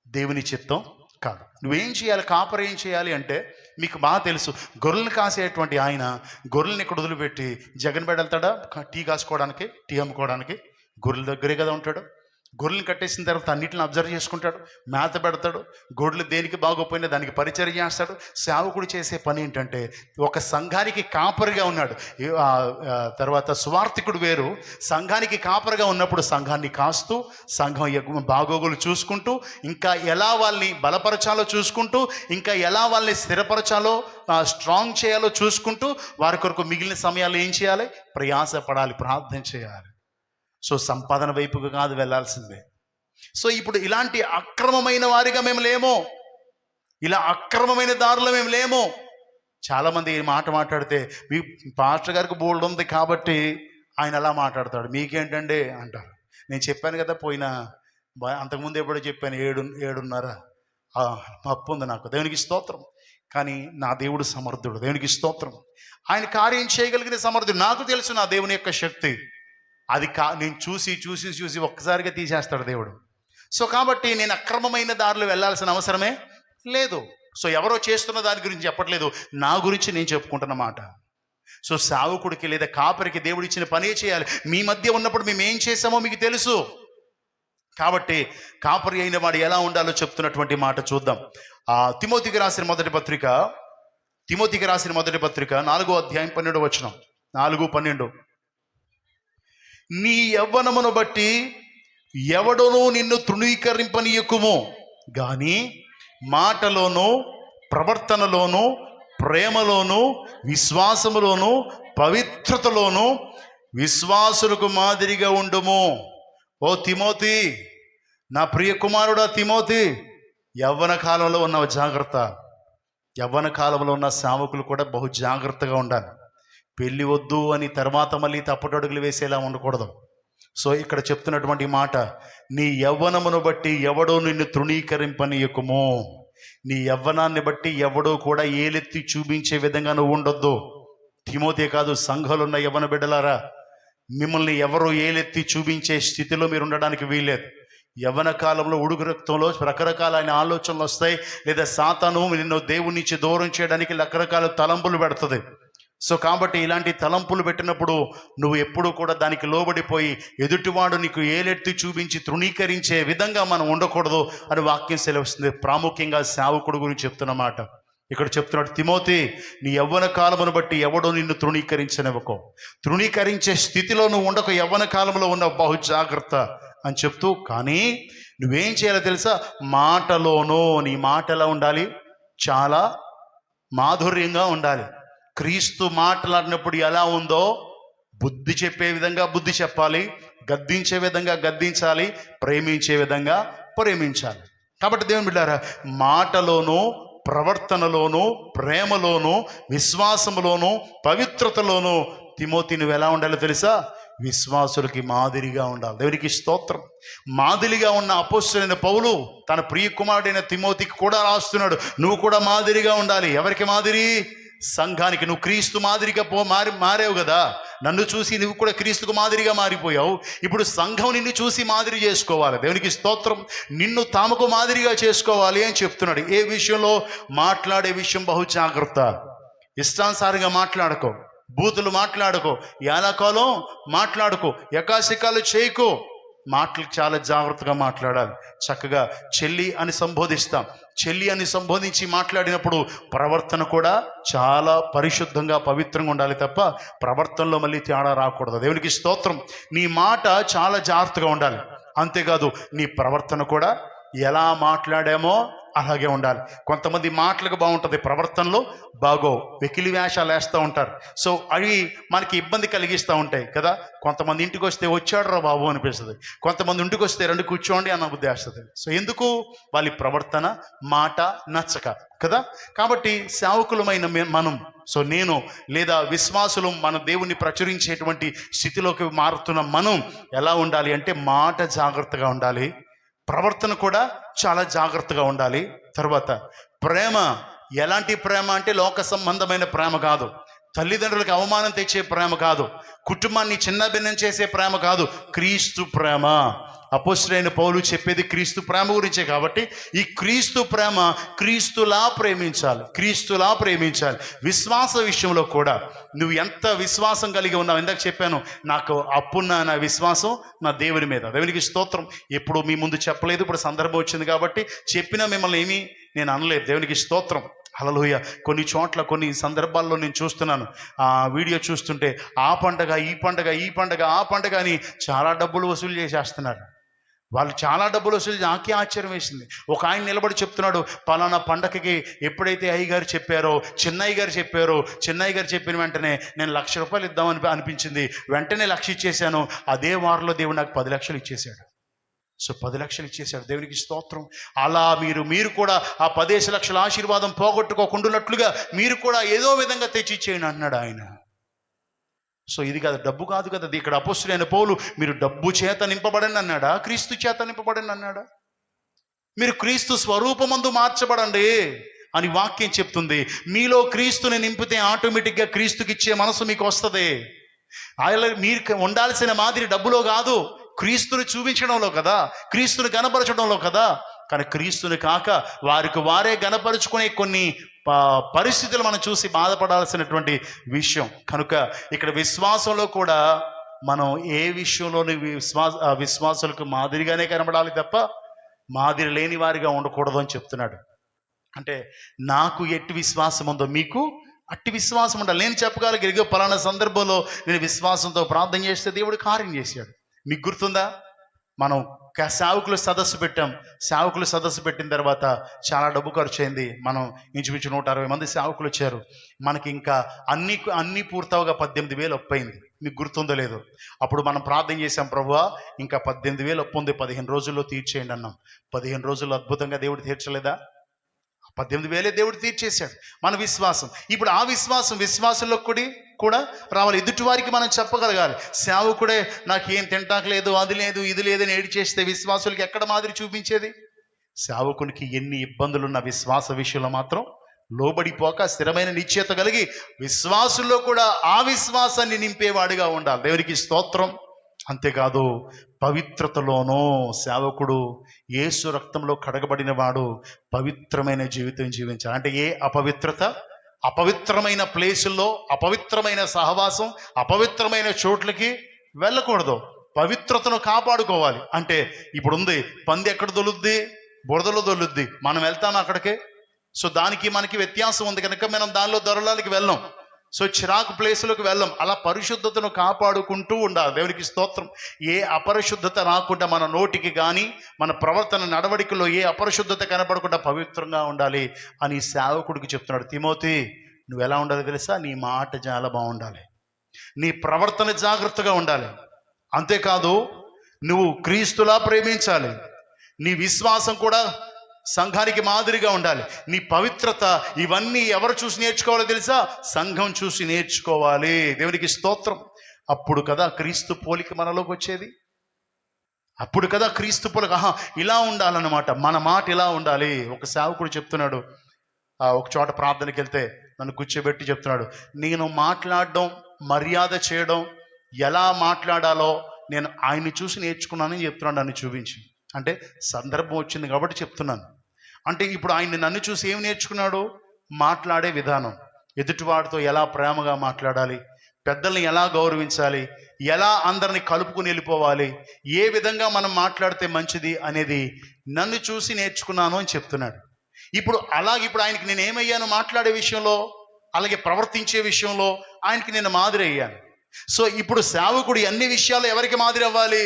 దేవుని చిత్తం కాదు. నువ్వేం చేయాలి? కాపరి ఏం చేయాలి అంటే, మీకు బాగా తెలుసు, గొర్రెలను కాసేటువంటి ఆయన గొర్రెల్ని ఇక్కడ వదిలిపెట్టి జగన్ బెడ్ వెళ్తాడా టీ కాసుకోవడానికి, టీ అమ్ముకోవడానికి? గొర్రెల దగ్గరే కదా ఉంటాడు. గొర్రెలను కట్టేసిన తర్వాత అన్నిటిని అబ్జర్వ్ చేసుకుంటాడు, మేత పెడతాడు. గొర్రెలు దేనికి బాగోపోయినా దానికి పరిచర్య చేస్తాడు. సేవకుడు చేసే పని ఏంటంటే, ఒక సంఘానికి కాపరిగా ఉన్నాడు. తర్వాత సువార్థికుడు వేరు. సంఘానికి కాపరిగా ఉన్నప్పుడు సంఘాన్ని కాస్తూ, సంఘం బాగోగులు చూసుకుంటూ, ఇంకా ఎలా వాళ్ళని బలపరచాలో చూసుకుంటూ, ఇంకా ఎలా వాళ్ళని స్థిరపరచాలో, స్ట్రాంగ్ చేయాలో చూసుకుంటూ, వారి కొరకు మిగిలిన సమయాల్లో ఏం చేయాలి? ప్రయాసపడాలి, ప్రార్థన చేయాలి. సో సంపాదన వైపుకు కాదు వెళ్ళాల్సిందే. సో ఇప్పుడు ఇలాంటి అక్రమమైన వారిగా మేము లేము, ఇలా అక్రమమైన దారులు మేము లేము. చాలామంది ఈ మాట మాట్లాడితే, మీ పాస్టర్ గారికి బోల్డ్ ఉంది కాబట్టి ఆయన అలా మాట్లాడతాడు, మీకేంటండి అంటారు. నేను చెప్పాను కదా, అంతకుముందు ఎప్పుడో చెప్పాను, 7.5 అప్పు ఉంది నాకు. దేవునికి స్తోత్రం. కానీ నా దేవుడు సమర్థుడు, దేవునికి స్తోత్రం. ఆయన కార్యం చేయగలిగిన సమర్థుడు. నాకు తెలుసు నా దేవుని యొక్క శక్తి. అది నేను చూసి ఒక్కసారిగా తీసేస్తాడు దేవుడు. సో కాబట్టి నేను అక్రమమైన దారిలో వెళ్ళాల్సిన అవసరమే లేదు. సో ఎవరో చేస్తున్న దాని గురించి చెప్పట్లేదు, నా గురించి నేను చెప్పుకుంటున్నమాట. సో సేవకుడికి లేదా కాపరికి దేవుడు ఇచ్చిన పనే చేయాలి. మీ మధ్య ఉన్నప్పుడు మేము ఏం చేసామో మీకు తెలుసు. కాబట్టి కాపరి అయిన వాడు ఎలా ఉండాలో చెప్తున్నటువంటి మాట చూద్దాం. తిమోతికి రాసిన మొదటి పత్రిక 4వ అధ్యాయం 12వ వచనం. 4:12. నీ యవ్వనమును బట్టి ఎవడనూ నిన్ను తృణీకరింపనీయకుము గాని మాటలోను, ప్రవర్తనలోను, ప్రేమలోను, విశ్వాసములోను, పవిత్రతలోను విశ్వాసులకు మాదిరిగా ఉండుము. ఓ తిమోతి, నా ప్రియ కుమారుడా తిమోతి, యవ్వన కాలంలో ఉన్న జాగ్రత్త. యవ్వన కాలంలో ఉన్న సేవకులు కూడా బహు జాగ్రత్తగా ఉండాలి. పెళ్ళి వద్దు అని తర్వాత మళ్ళీ తప్పటడుగులు వేసేలా ఉండకూడదు. సో ఇక్కడ చెప్తున్నటువంటి మాట, నీ యవ్వనమును బట్టి ఎవడో నిన్ను తృణీకరింపనీయకుము. నీ యవ్వనాన్ని బట్టి ఎవడో కూడా ఏలెత్తి చూపించే విధంగా నువ్వు ఉండొద్దు. తిమోతే కాదు, సంఘంలో ఉన్న యవ్వన బిడ్డలారా, మిమ్మల్ని ఎవరో ఏలెత్తి చూపించే స్థితిలో మీరు ఉండడానికి వీల్లేదు. యవ్వన కాలంలో ఉడుకు రక్తంలో రకరకాలైన ఆలోచనలు వస్తాయి, లేదా సాతాను నిన్ను దేవుని నుంచి దూరం చేయడానికి రకరకాల తలంపులు పెడుతుంది. సో కాబట్టి ఇలాంటి తలంపులు పెట్టినప్పుడు నువ్వు ఎప్పుడూ కూడా దానికి లోబడిపోయి ఎదుటివాడు నీకు ఏలెత్తి చూపించి తృణీకరించే విధంగా మనం ఉండకూడదు అని వాక్యం సెలవుస్తుంది. ప్రాముఖ్యంగా సేవకుడు గురించి చెప్తున్నమాట ఇక్కడ చెప్తున్నాడు, తిమోతి, నీ యవ్వన కాలమును బట్టి ఎవడో నిన్ను తృణీకరించనివ్వకో. తృణీకరించే స్థితిలో నువ్వు ఉండకు, యవ్వన కాలంలో ఉన్న బహు జాగ్రత్త అని చెప్తూ, కానీ నువ్వేం చేయాలో తెలుసా? మాటలోనూ, నీ మాట ఎలా ఉండాలి? చాలా మాధుర్యంగా ఉండాలి. క్రీస్తు మాట్లాడినప్పుడు ఎలా ఉందో బుద్ధి చెప్పే విధంగా బుద్ధి చెప్పాలి, గద్దించే విధంగా గద్దించాలి, ప్రేమించే విధంగా ప్రేమించాలి. కాబట్టి దేవుని బిడ్డారా, మాటలోనూ, ప్రవర్తనలోను, ప్రేమలోను, విశ్వాసములోను, పవిత్రతలోను తిమోతి నువ్వు ఎలా ఉండాలో తెలుసా? విశ్వాసులకి మాదిరిగా ఉండాలి. దేవునికి స్తోత్రం. మాదిరిగా ఉన్న అపోస్తలుడైన పౌలు తన ప్రియ కుమారుడైన తిమోతికి కూడా రాస్తున్నాడు, నువ్వు కూడా మాదిరిగా ఉండాలి. ఎవరికి మాదిరి? సంఘానికి. నువ్వు క్రీస్తు మాదిరిగా మారావు కదా, నన్ను చూసి నువ్వు కూడా క్రీస్తుకు మాదిరిగా మారిపోయావు. ఇప్పుడు సంఘం నిన్ను చూసి మాదిరి చేసుకోవాలి. దేవునికి స్తోత్రం. నిన్ను తాముకు మాదిరిగా చేసుకోవాలి అని చెప్తున్నాడు. ఏ విషయంలో? మాట్లాడే విషయం బహు జాగ్రత్త. ఇష్టానుసారంగా మాట్లాడుకో, బూతులు మాట్లాడుకో, యాలకాలం మాట్లాడుకో, యకాశికాలు చేయకో. మాటలు చాలా జాగ్రత్తగా మాట్లాడాలి. చక్కగా చెల్లి అని సంబోధిస్తాం. చెల్లి అని సంబోధించి మాట్లాడినప్పుడు ప్రవర్తన కూడా చాలా పరిశుద్ధంగా, పవిత్రంగా ఉండాలి తప్ప ప్రవర్తనలో మళ్ళీ తేడా రాకూడదు. దేవునికి స్తోత్రం. నీ మాట చాలా జాగ్రత్తగా ఉండాలి. అంతేకాదు నీ ప్రవర్తన కూడా ఎలా మాట్లాడామో అలాగే ఉండాలి. కొంతమంది మాటలకు బాగుంటుంది, ప్రవర్తనలో బాగో, వెకిలి వేషాలు వేస్తూ ఉంటారు. సో అవి మనకి ఇబ్బంది కలిగిస్తూ ఉంటాయి కదా. కొంతమంది ఇంటికి వస్తే వచ్చాడు రా బాబు అనిపిస్తుంది, కొంతమంది ఇంటికి వస్తే రెండు కూర్చోండి అన్న బుద్ధి వేస్తుంది. సో ఎందుకు? వాళ్ళ ప్రవర్తన, మాట నచ్చక కదా. కాబట్టి సేవకులమైన మనం, సో నేను లేదా విశ్వాసులు, మన దేవుణ్ణి ప్రచురించేటువంటి స్థితిలోకి మారుతున్న మనం ఎలా ఉండాలి అంటే మాట జాగ్రత్తగా ఉండాలి, ప్రవర్తన కూడా చాలా జాగ్రత్తగా ఉండాలి. తర్వాత ప్రేమ. ఎలాంటి ప్రేమ అంటే లోక సంబంధమైన ప్రేమ కాదు, తల్లిదండ్రులకు అవమానం తెచ్చే ప్రేమ కాదు, కుటుంబాన్ని చిన్నభిన్నం చేసే ప్రేమ కాదు, క్రీస్తు ప్రేమ. అపోస్తలుడైన పౌలు చెప్పేది క్రీస్తు ప్రేమ గురించే. కాబట్టి ఈ క్రీస్తు ప్రేమ క్రీస్తులా ప్రేమించాలి, క్రీస్తులా ప్రేమించాలి. విశ్వాస విషయంలో కూడా నువ్వు ఎంత విశ్వాసం కలిగి ఉన్నావు? ఇందాక చెప్పాను, నాకు అప్పున్న నా విశ్వాసం నా దేవుని మీద. దేవునికి స్తోత్రం. ఎప్పుడు మీ ముందు చెప్పలేదు, ఇప్పుడు సందర్భం వచ్చింది కాబట్టి చెప్పినా మిమ్మల్ని ఏమీ నేను అనలేదు. దేవునికి స్తోత్రం. హల్లెలూయా. కొన్ని చోట్ల, కొన్ని సందర్భాల్లో నేను చూస్తున్నాను, ఆ వీడియో చూస్తుంటే ఆ పండగ, ఈ పండగ, ఈ పండగ, ఆ పండగ అని చాలా డబ్బులు వసూలు చేసేస్తున్నారు. వాళ్ళు చాలా డబ్బులు వసూలు. నాకే ఆశ్చర్యం వేసింది. ఒక ఆయన నిలబడి చెప్తున్నాడు, పలానా పండగకి ఎప్పుడైతే అయ్యగారు చెప్పారో, చిన్నయ్య గారు చెప్పారో, చిన్నయ్య గారు చెప్పిన వెంటనే నేను ₹1,00,000 ఇద్దామని అనిపించింది, వెంటనే 1,00,000 ఇచ్చేసాను. అదే వారంలో దేవుడు నాకు 10 లక్షలు ఇచ్చేశాడు. సో 10 లక్షలు ఇచ్చేశాడు. దేవునికి స్తోత్రం. అలా మీరు కూడా ఆ 10 లక్షల ఆశీర్వాదం పోగొట్టుకోకుండానట్లుగా మీరు కూడా ఏదో విధంగా తెచ్చి ఇచ్చేయండి అన్నాడు ఆయన. సో ఇది కాదు, డబ్బు కాదు కదా. ఇక్కడ అపోస్తలుడైన పౌలు మీరు డబ్బు చేత నింపబడండి అన్నాడా? క్రీస్తు చేత నింపబడండి అన్నాడా? మీరు క్రీస్తు స్వరూపమందు మార్చబడండి అని వాక్యం చెప్తుంది. మీలో క్రీస్తుని నింపితే ఆటోమేటిక్గా క్రీస్తుకి ఇచ్చే మనసు మీకు వస్తుంది. ఆయన మీరు ఉండాల్సిన మాదిరి డబ్బులో కాదు, క్రీస్తుని చూపించడంలో కదా, క్రీస్తుని గణపరచడంలో కదా. కానీ క్రీస్తుని కాక వారికి వారే గణపరుచుకునే కొన్ని పరిస్థితులు మనం చూసి బాధపడాల్సినటువంటి విషయం. కనుక ఇక్కడ విశ్వాసంలో కూడా మనం ఏ విషయంలోని విశ్వాసులకు మాదిరిగానే కనబడాలి తప్ప మాదిరి లేని వారిగా ఉండకూడదు అని చెప్తున్నాడు. అంటే నాకు ఎట్టి విశ్వాసం ఉందో మీకు అట్టి విశ్వాసం ఉండాలి. నేను చెప్పగలిగే పలానా సందర్భంలో నేను విశ్వాసంతో ప్రార్థన చేస్తే దేవుడు కార్యం చేశాడు. మీకు గుర్తుందా? మనం సేవకుల సదస్సు పెట్టాం. సేవకుల సదస్సు పెట్టిన తర్వాత చాలా డబ్బు ఖర్చు అయింది. మనం ఇంచుమించు 160 మంది సేవకులు వచ్చారు. మనకి ఇంకా అన్నీ పూర్తవగా 18,000 అప్పు అయింది. మీకు గుర్తుందో లేదు? అప్పుడు మనం ప్రార్థన చేశాం, ప్రభువా ఇంకా 18,000 అప్పు ఉంది, 15 రోజుల్లో తీర్చేయండి అన్నాం. 15 రోజుల్లో అద్భుతంగా దేవుడు తీర్చలేదా? 18,000 దేవుడు తీర్చేశాడు. మన విశ్వాసం. ఇప్పుడు ఆ విశ్వాసంలో కూడా రావాలి. ఎదుటి వారికి మనం చెప్పగలగాలి. సేవకుడే నాకేం తింటాక లేదు, అది లేదు, ఇది లేదని ఏడి చేస్తే విశ్వాసులకి ఎక్కడ మాదిరి చూపించేది? సేవకునికి ఎన్ని ఇబ్బందులున్న విశ్వాస విషయంలో మాత్రం లోబడిపోక స్థిరమైన నిశ్చయత కలిగి విశ్వాసుల్లో కూడా ఆ విశ్వాసాన్ని నింపేవాడిగా ఉండాలి. దేవునికి స్తోత్రం. అంతేకాదు పవిత్రతలోనూ సేవకుడు యేసు రక్తంలో కడగబడిన వాడు పవిత్రమైన జీవితం జీవించాలి. అంటే ఏ అపవిత్రమైన ప్లేసుల్లో, అపవిత్రమైన సహవాసం, అపవిత్రమైన చోట్లకి వెళ్ళకూడదు. పవిత్రతను కాపాడుకోవాలి. అంటే ఇప్పుడు ఉంది, పంది ఎక్కడ దొలుద్ది? బురదలో దొలుద్ది. మనం వెళ్తాం అక్కడికే. సో దానికి మనకి వ్యత్యాసం ఉంది కనుక మనం దానిలో దొరలానికి వెళ్ళాం. సో చిరాకు ప్లేసులకు వెళ్ళం. అలా పరిశుద్ధతను కాపాడుకుంటూ ఉండాలి. దేవునికి స్తోత్రం. ఏ అపరిశుద్ధత రాకుండా మన నోటికి కానీ మన ప్రవర్తన నడవడికలో ఏ అపరిశుద్ధత కనపడకుండా పవిత్రంగా ఉండాలి అని సేవకుడికి చెప్తున్నాడు. తిమోతి నువ్వు ఎలా ఉండాలి తెలుసా? నీ మాట చాలా బాగుండాలి, నీ ప్రవర్తన జాగ్రత్తగా ఉండాలి. అంతేకాదు నువ్వు క్రీస్తులా ప్రేమించాలి. నీ విశ్వాసం కూడా సంఘానికి మాదిరిగా ఉండాలి. నీ పవిత్రత ఇవన్నీ ఎవరు చూసి నేర్చుకోవాలో తెలుసా? సంఘం చూసి నేర్చుకోవాలి. దేవునికి స్తోత్రం. అప్పుడు కదా క్రీస్తు పోలిక మనలోకి వచ్చేది. అప్పుడు కదా క్రీస్తు పోలిక. ఇలా ఉండాలన్నమాట, మన మాట ఇలా ఉండాలి. ఒక సేవకుడు చెప్తున్నాడు, ఒక చోట ప్రార్థనకి వెళ్తే నన్ను కూర్చోబెట్టి చెప్తున్నాడు, నేను మాట్లాడడం, మర్యాద చేయడం, ఎలా మాట్లాడాలో నేను ఆయన్ని చూసి నేర్చుకున్నానని చెప్తున్నాడు, నన్ను చూపించి. అంటే సందర్భం వచ్చింది కాబట్టి చెప్తున్నాను. అంటే ఇప్పుడు ఆయన నన్ను చూసి ఏం నేర్చుకున్నాడు? మాట్లాడే విధానం, ఎదుటివాడితో ఎలా ప్రేమగా మాట్లాడాలి, పెద్దల్ని ఎలా గౌరవించాలి, ఎలా అందరిని కలుపుకుని వెళ్ళిపోవాలి, ఏ విధంగా మనం మాట్లాడితే మంచిది అనేది నన్ను చూసి నేర్చుకున్నాను అని చెప్తున్నాడు. ఇప్పుడు ఆయనకి నేను ఏమయ్యాను? మాట్లాడే విషయంలో, అలాగే ప్రవర్తించే విషయంలో ఆయనకి నేను మాదిరి అయ్యాను. సో ఇప్పుడు సేవకుడు అన్ని విషయాలు ఎవరికి మాదిరి అవ్వాలి?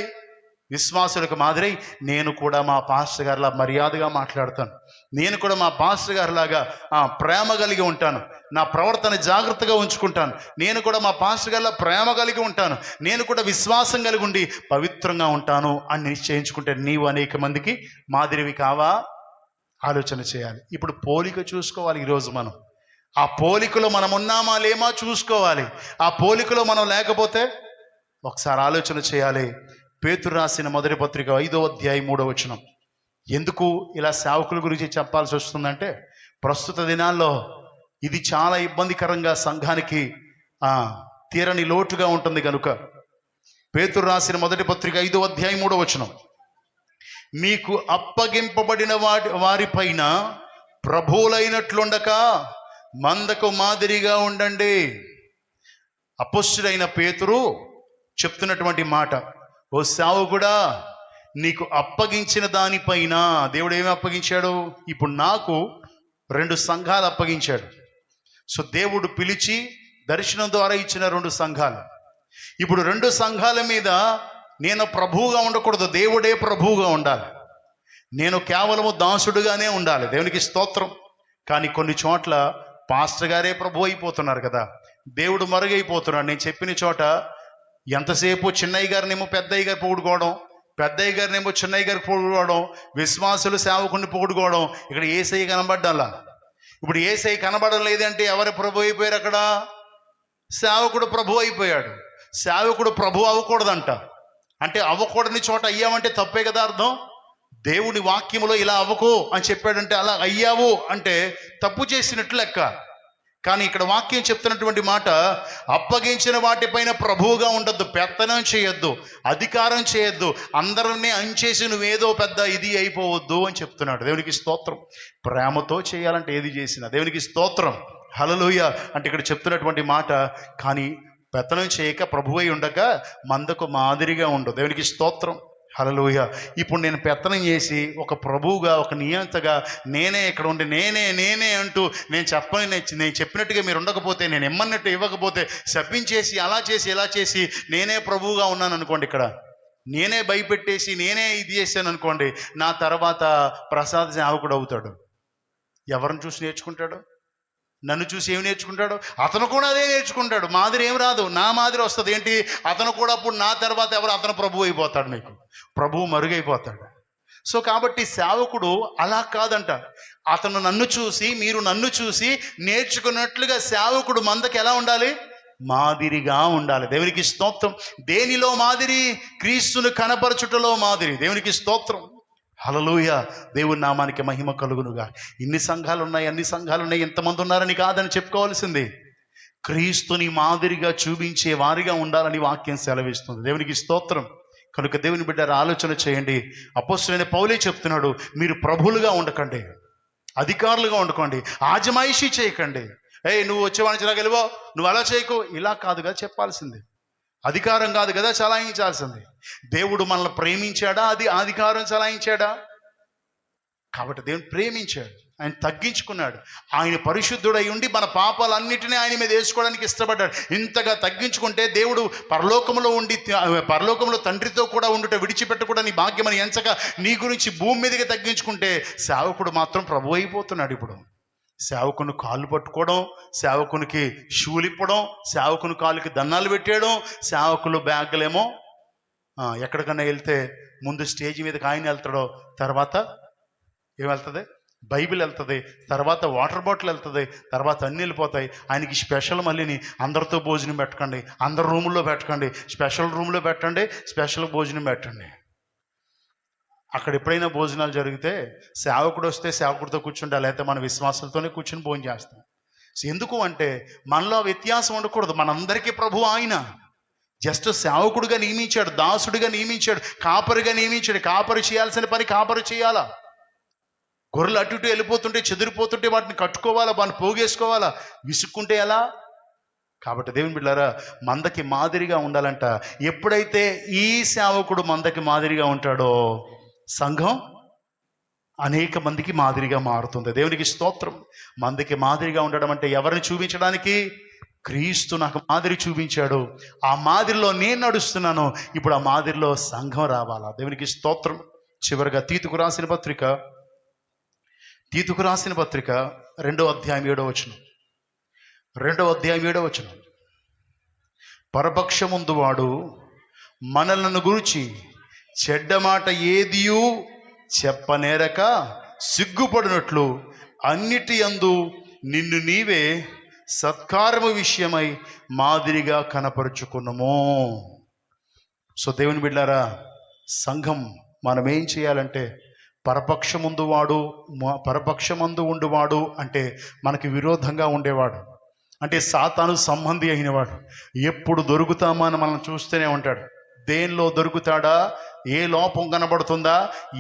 విశ్వాసులకు మాదిరి. నేను కూడా మా పాస్టర్ గారిలా మర్యాదగా మాట్లాడతాను, నేను కూడా మా పాస్టర్ గారిలాగా ప్రేమ కలిగి ఉంటాను, నా ప్రవర్తన జాగ్రత్తగా ఉంచుకుంటాను, నేను కూడా మా పాస్టర్ గారిలా ప్రేమ కలిగి ఉంటాను, నేను కూడా విశ్వాసం కలిగి ఉండి పవిత్రంగా ఉంటాను అని నిశ్చయించుకుంటే నీవు అనేక మందికి మాదిరివి కావా? ఆలోచన చేయాలి. ఇప్పుడు పోలిక చూసుకోవాలి. ఈరోజు మనం ఆ పోలికలో మనం ఉన్నామా లేమా చూసుకోవాలి. ఆ పోలికలో మనం లేకపోతే ఒకసారి ఆలోచన చేయాలి. పేతురు రాసిన మొదటి పత్రిక 5వ అధ్యాయం 3వ వచనం. ఎందుకు ఇలా సేవకుల గురించి చెప్పాల్సి వస్తుందంటే, ప్రస్తుత దినాల్లో ఇది చాలా ఇబ్బందికరంగా సంఘానికి తీరని లోటుగా ఉంటుంది కనుక. పేతురు రాసిన మొదటి పత్రిక 5వ అధ్యాయం 3వ వచనం. మీకు అప్పగింపబడిన వారిపైన ప్రభువులైనట్లుండక మందకు మాదిరిగా ఉండండి. అపొస్తలుడైన పేతురు చెప్తున్నటువంటి మాట, ఓ సేవకుడా, నీకు అప్పగించిన దానిపైన దేవుడు ఏమి అప్పగించాడు? ఇప్పుడు నాకు 2 సంఘాలు అప్పగించాడు. సో దేవుడు పిలిచి దర్శనం ద్వారా ఇచ్చిన 2 సంఘాలు. ఇప్పుడు 2 సంఘాల మీద నేను ప్రభువుగా ఉండకూడదు, దేవుడే ప్రభువుగా ఉండాలి. నేను కేవలము దాసుడుగానే ఉండాలి. దేవునికి స్తోత్రం. కానీ కొన్ని చోట్ల పాస్టర్ గారే ప్రభు అయిపోతున్నారు కదా, దేవుడు మరుగైపోతున్నాడు. నేను చెప్పిన చోట ఎంతసేపు చిన్నయ్య గారినేమో పెద్దయ్య గారు పొగుడుకోవడం, పెద్దయ్య గారినేమో చిన్నయ్య గారికి పొగుడుకోవడం, విశ్వాసులు సేవకుని పొగుడుకోవడం. ఇక్కడ యేసయ్య కనబడ్డాలా? ఇప్పుడు యేసయ్య కనబడడం లేదంటే ఎవరు ప్రభు అయిపోయారు? అక్కడ సేవకుడు ప్రభు అయిపోయాడు. సేవకుడు ప్రభు అవ్వకూడదంట. అంటే అవ్వకూడని చోట అయ్యామంటే తప్పే కదా అర్థం. దేవుని వాక్యములో ఇలా అవ్వకు అని చెప్పాడంటే అలా అయ్యావు అంటే తప్పు చేసినట్లు లెక్క. కానీ ఇక్కడ వాక్యం చెప్తున్నటువంటి మాట, అప్పగించిన వాటిపైన ప్రభువుగా ఉండొద్దు, పెత్తనం చేయొద్దు, అధికారం చేయొద్దు, అందరినీ అంచేసి నువ్వేదో పెద్ద ఇది అయిపోవద్దు అని చెప్తున్నాడు. దేవునికి స్తోత్రం. ప్రేమతో చేయాలంటే ఏది చేసినా దేవునికి స్తోత్రం. హల్లెలూయా. అంటే ఇక్కడ చెప్తున్నటువంటి మాట, కానీ పెత్తనం చేయక ప్రభువై ఉండక మందకు మాదిరిగా ఉండు. దేవునికి స్తోత్రం. హల్లెలూయా. ఇప్పుడు నేను పెత్తనం చేసి ఒక ప్రభువుగా, ఒక నియంతగా నేనే ఇక్కడ ఉండి నేనే అంటూ నేను చెప్పినట్టుగా మీరు ఉండకపోతే, నేను ఇమ్మన్నట్టు ఇవ్వకపోతే, శపించేసి అలా చేసి ఇలా చేసి నేనే ప్రభువుగా ఉన్నాను అనుకోండి, ఇక్కడ నేనే భయపెట్టేసి నేనే ఇది చేశాను అనుకోండి, నా తర్వాత ప్రసాద్ సేవకుడు అవుతాడు. ఎవరిని చూసి నేర్చుకుంటాడు? నన్ను చూసి ఏమి నేర్చుకుంటాడు? అతను కూడా అదే నేర్చుకుంటాడు. మాదిరి ఏం రాదు, నా మాదిరి వస్తుంది. ఏంటి? అతను కూడా అప్పుడు నా తర్వాత అతను ప్రభువు అయిపోతాడు, మీకు ప్రభువు మరుగైపోతాడు. సో కాబట్టి సేవకుడు అలా కాదంట. అతను నన్ను చూసి, మీరు నన్ను చూసి నేర్చుకున్నట్లుగా సేవకుడు మందకి ఎలా ఉండాలి? మాదిరిగా ఉండాలి. దేవునికి స్తోత్రం. దేనిలో మాదిరి? క్రీస్తును కనపరచుటలో మాదిరి. దేవునికి స్తోత్రం. హల్లెలూయా. దేవుని నామానికి మహిమ కలుగునుగా. అన్ని సంఘాలు ఉన్నాయి, ఎంతమంది ఉన్నారని కాదని చెప్పుకోవాల్సింది. క్రీస్తుని మాదిరిగా చూపించే వారిగా ఉండాలని వాక్యం సెలవిస్తుంది. దేవునికి స్తోత్రం. కనుక దేవుని బిడ్డలారా, ఆలోచన చేయండి. అపొస్తలుడైన పౌలే చెప్తున్నాడు, మీరు ప్రభువులుగా ఉండకండి, అధికారులుగా ఉండకండి, ఆజమాయిషీ చేయకండి. నువ్వు వచ్చేవాడిని చిరాగలివో, నువ్వు అలా చేయకు, ఇలా కాదుగా చెప్పాల్సింది. అధికారం కాదు కదా చలాయించాల్సింది. దేవుడు మనల్ని ప్రేమించాడా? అది అధికారం చలాయించాడా? కాబట్టి దేవుని ప్రేమించాడు, ఆయన తగ్గించుకున్నాడు. ఆయన పరిశుద్ధుడై ఉండి మన పాపాలన్నిటినీ ఆయన మీద వేసుకోవడానికి ఇష్టపడ్డాడు. ఇంతగా తగ్గించుకుంటే దేవుడు పరలోకంలో తండ్రితో కూడా ఉండుట విడిచిపెట్టకూడని భాగ్యమని ఎంచక నీ గురించి భూమి మీదకి తగ్గించుకుంటే సేవకుడు మాత్రం ప్రభు అయిపోతున్నాడు. ఇప్పుడు సేవకుని కాళ్ళు పట్టుకోవడం, సేవకునికి షూలిప్పడం, సేవకుని కాళ్ళకి దండాలు పెట్టేయడం, సేవకులు బ్యాగులేమో ఎక్కడికన్నా వెళ్తే ముందు స్టేజ్ మీదకి ఆయన వెళ్తాడో, తర్వాత ఏం వెళ్తుంది? బైబిల్ వెళ్తుంది, తర్వాత వాటర్ బాటిల్ వెళ్తుంది, తర్వాత అన్నీ వెళ్ళిపోతాయి. ఆయనకి స్పెషల్ మళ్ళీని అందరితో భోజనం పెట్టకండి, అందరు రూముల్లో పెట్టకండి, స్పెషల్ రూమ్లో పెట్టండి, స్పెషల్ భోజనం పెట్టండి. అక్కడ ఎప్పుడైనా భోజనాలు జరిగితే సేవకుడు వస్తే సేవకుడితో కూర్చుంటా, లేకపోతే మన విశ్వాసాలతోనే కూర్చుని భోజనం చేస్తాం. ఎందుకు అంటే మనలో వ్యత్యాసం ఉండకూడదు. మనందరికీ ప్రభు ఆయన జస్ట్ సేవకుడిగా నియమించాడు, దాసుడిగా నియమించాడు, కాపరిగా నియమించాడు. కాపరి చేయాల్సిన పని కాపరి చేయాలా. గొర్రెలు అటు ఇటు వెళ్ళిపోతుంటే, చెదిరిపోతుంటే వాటిని కట్టుకోవాలా, వాటిని పోగేసుకోవాలా, విసుక్కుంటే ఎలా? కాబట్టి దేవుని బిడ్డలారా, మందకి మాదిరిగా ఉండాలంట. ఎప్పుడైతే ఈ సేవకుడు మందకి మాదిరిగా ఉంటాడో సంఘం అనేక మందికి మాదిరిగా మారుతుంది. దేవునికి స్తోత్రం. మందికి మాదిరిగా ఉండడం అంటే ఎవరిని చూపించడానికి? క్రీస్తు నాకు మాదిరి చూపించాడు, ఆ మాదిరిలో నేను నడుస్తున్నాను. ఇప్పుడు ఆ మాదిరిలో సంఘం రావాలా. దేవునికి స్తోత్రం. చివరిగా తీతుకు రాసిన పత్రిక 2వ అధ్యాయం 7వ వచనం. 2వ అధ్యాయం 7వ వచనం. పరపక్షముందు వాడు మనలను గురించి చెడ్డ మాట ఏదియూ చెప్పనేరక సిగ్గుపడినట్లు అన్నిటి యందు నిన్ను నీవే సత్కారము విషయమై మాదిరిగా కనపరుచుకున్నాము. సో దేవుని బిడ్డారా, సంఘం మనం ఏం చేయాలంటే పరపక్షమందు ఉండువాడు అంటే మనకి విరోధంగా ఉండేవాడు, అంటే సాతాను సంబంధి అయినవాడు. ఎప్పుడు దొరుకుతామా అని మనం చూస్తూనే ఉంటాడు. దేనిలో దొరుకుతాడా, ఏ లోపం కనబడుతుందా,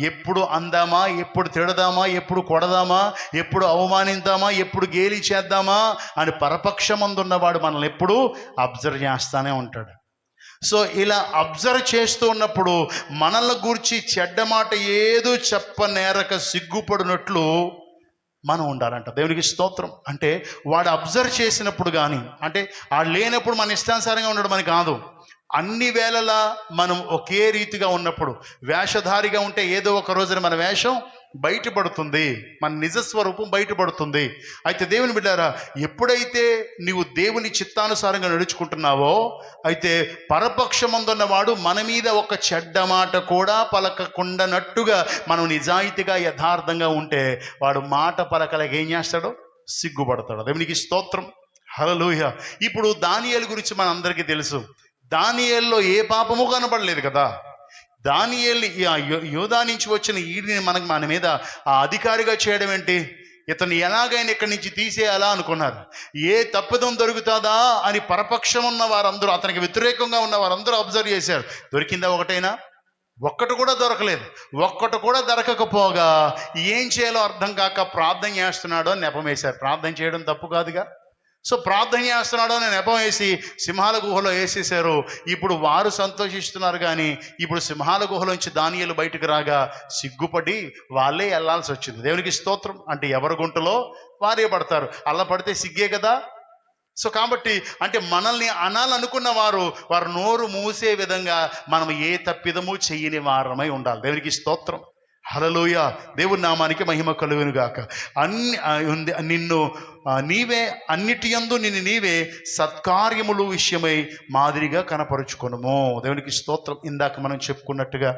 ఎప్పుడు అందామా, ఎప్పుడు తిడదామా, ఎప్పుడు కొడదామా, ఎప్పుడు అవమానిద్దామా, ఎప్పుడు గేలి చేద్దామా అని పరపక్షమందున్నవాడు మనల్ని ఎప్పుడు అబ్జర్వ్ చేస్తానే ఉంటాడు. సో ఇలా అబ్జర్వ్ చేస్తూ ఉన్నప్పుడు మనల్ని గూర్చి చెడ్డ మాట ఏదో చెప్పనేరక సిగ్గుపడినట్లు మనం ఉండాలంట. దేవునికి స్తోత్రం. అంటే వాడు అబ్జర్వ్ చేసినప్పుడు కానీ, అంటే వాడు లేనప్పుడు మన ఇష్టానుసారంగా ఉండడం అని కాదు. అన్ని వేళలా మనం ఒకే రీతిగా ఉన్నప్పుడు, వేషధారిగా ఉంటే ఏదో ఒక రోజున మన వేషం బయటపడుతుంది, మన నిజస్వరూపం బయటపడుతుంది. అయితే దేవుని బిడ్డారా, ఎప్పుడైతే నీవు దేవుని చిత్తానుసారంగా నడుచుకుంటున్నావో, అయితే పరపక్షమందున్నవాడు మన మీద ఒక చెడ్డ మాట కూడా పలకకుండానట్టుగా మనం నిజాయితీగా యథార్థంగా ఉంటే వాడు మాట పలకలేక ఏం చేస్తాడో సిగ్గుపడతాడు. దేవునికి స్తోత్రం. హల్లెలూయా. ఇప్పుడు దానియేలు గురించి మన అందరికీ తెలుసు. దానియేలులో ఏ పాపము కనబడలేదు కదా. దానియేలు యోధా నుంచి వచ్చిన ఈడిని మన మీద ఆ అధికారిగా చేయడం ఏంటి? ఇతను ఎలాగైనా ఇక్కడి నుంచి తీసేయాలా అనుకున్నారు. ఏ తప్పిదం దొరుకుతుందా అని పరపక్షం ఉన్న వారందరూ, అతనికి వ్యతిరేకంగా ఉన్న వారందరూ అబ్జర్వ్ చేశారు. దొరికిందా ఒకటైనా? ఒక్కటి కూడా దొరకలేదు. ఒక్కటి కూడా దొరకకపోగా ఏం చేయాలో అర్థం కాక ప్రార్థన చేస్తున్నాడో అని నెపం వేశారు. ప్రార్థన చేయడం తప్పు కాదుగా. సో ప్రార్థన చేస్తున్నాడో అని నెపం వేసి సింహాల గుహలో వేసేసారు. ఇప్పుడు వారు సంతోషిస్తున్నారు, కానీ ఇప్పుడు సింహాల గుహలోంచి దానియేలు బయటకు రాగా సిగ్గుపడి వాళ్ళే వెళ్ళాల్సి వచ్చింది. దేవునికి స్తోత్రం. అంటే ఎవరి గుంటలో వారే పడతారు. అలా పడితే సిగ్గే కదా. సో కాబట్టి అంటే మనల్ని అనాలనుకున్న వారు నోరు మూసే విధంగా మనం ఏ తప్పిదము చెయ్యని వారమై ఉండాలి. దేవునికి స్తోత్రం. హల్లెలూయా. దేవుని నామానికి మహిమ కలుగును గాక. అన్నిటి యందు నిన్ను నీవే సత్కార్యములు విషయమై మాదిరిగా కనపరుచుకొనుము. దేవునికి స్తోత్రం. ఇందాక మనం చెప్పుకున్నట్టుగా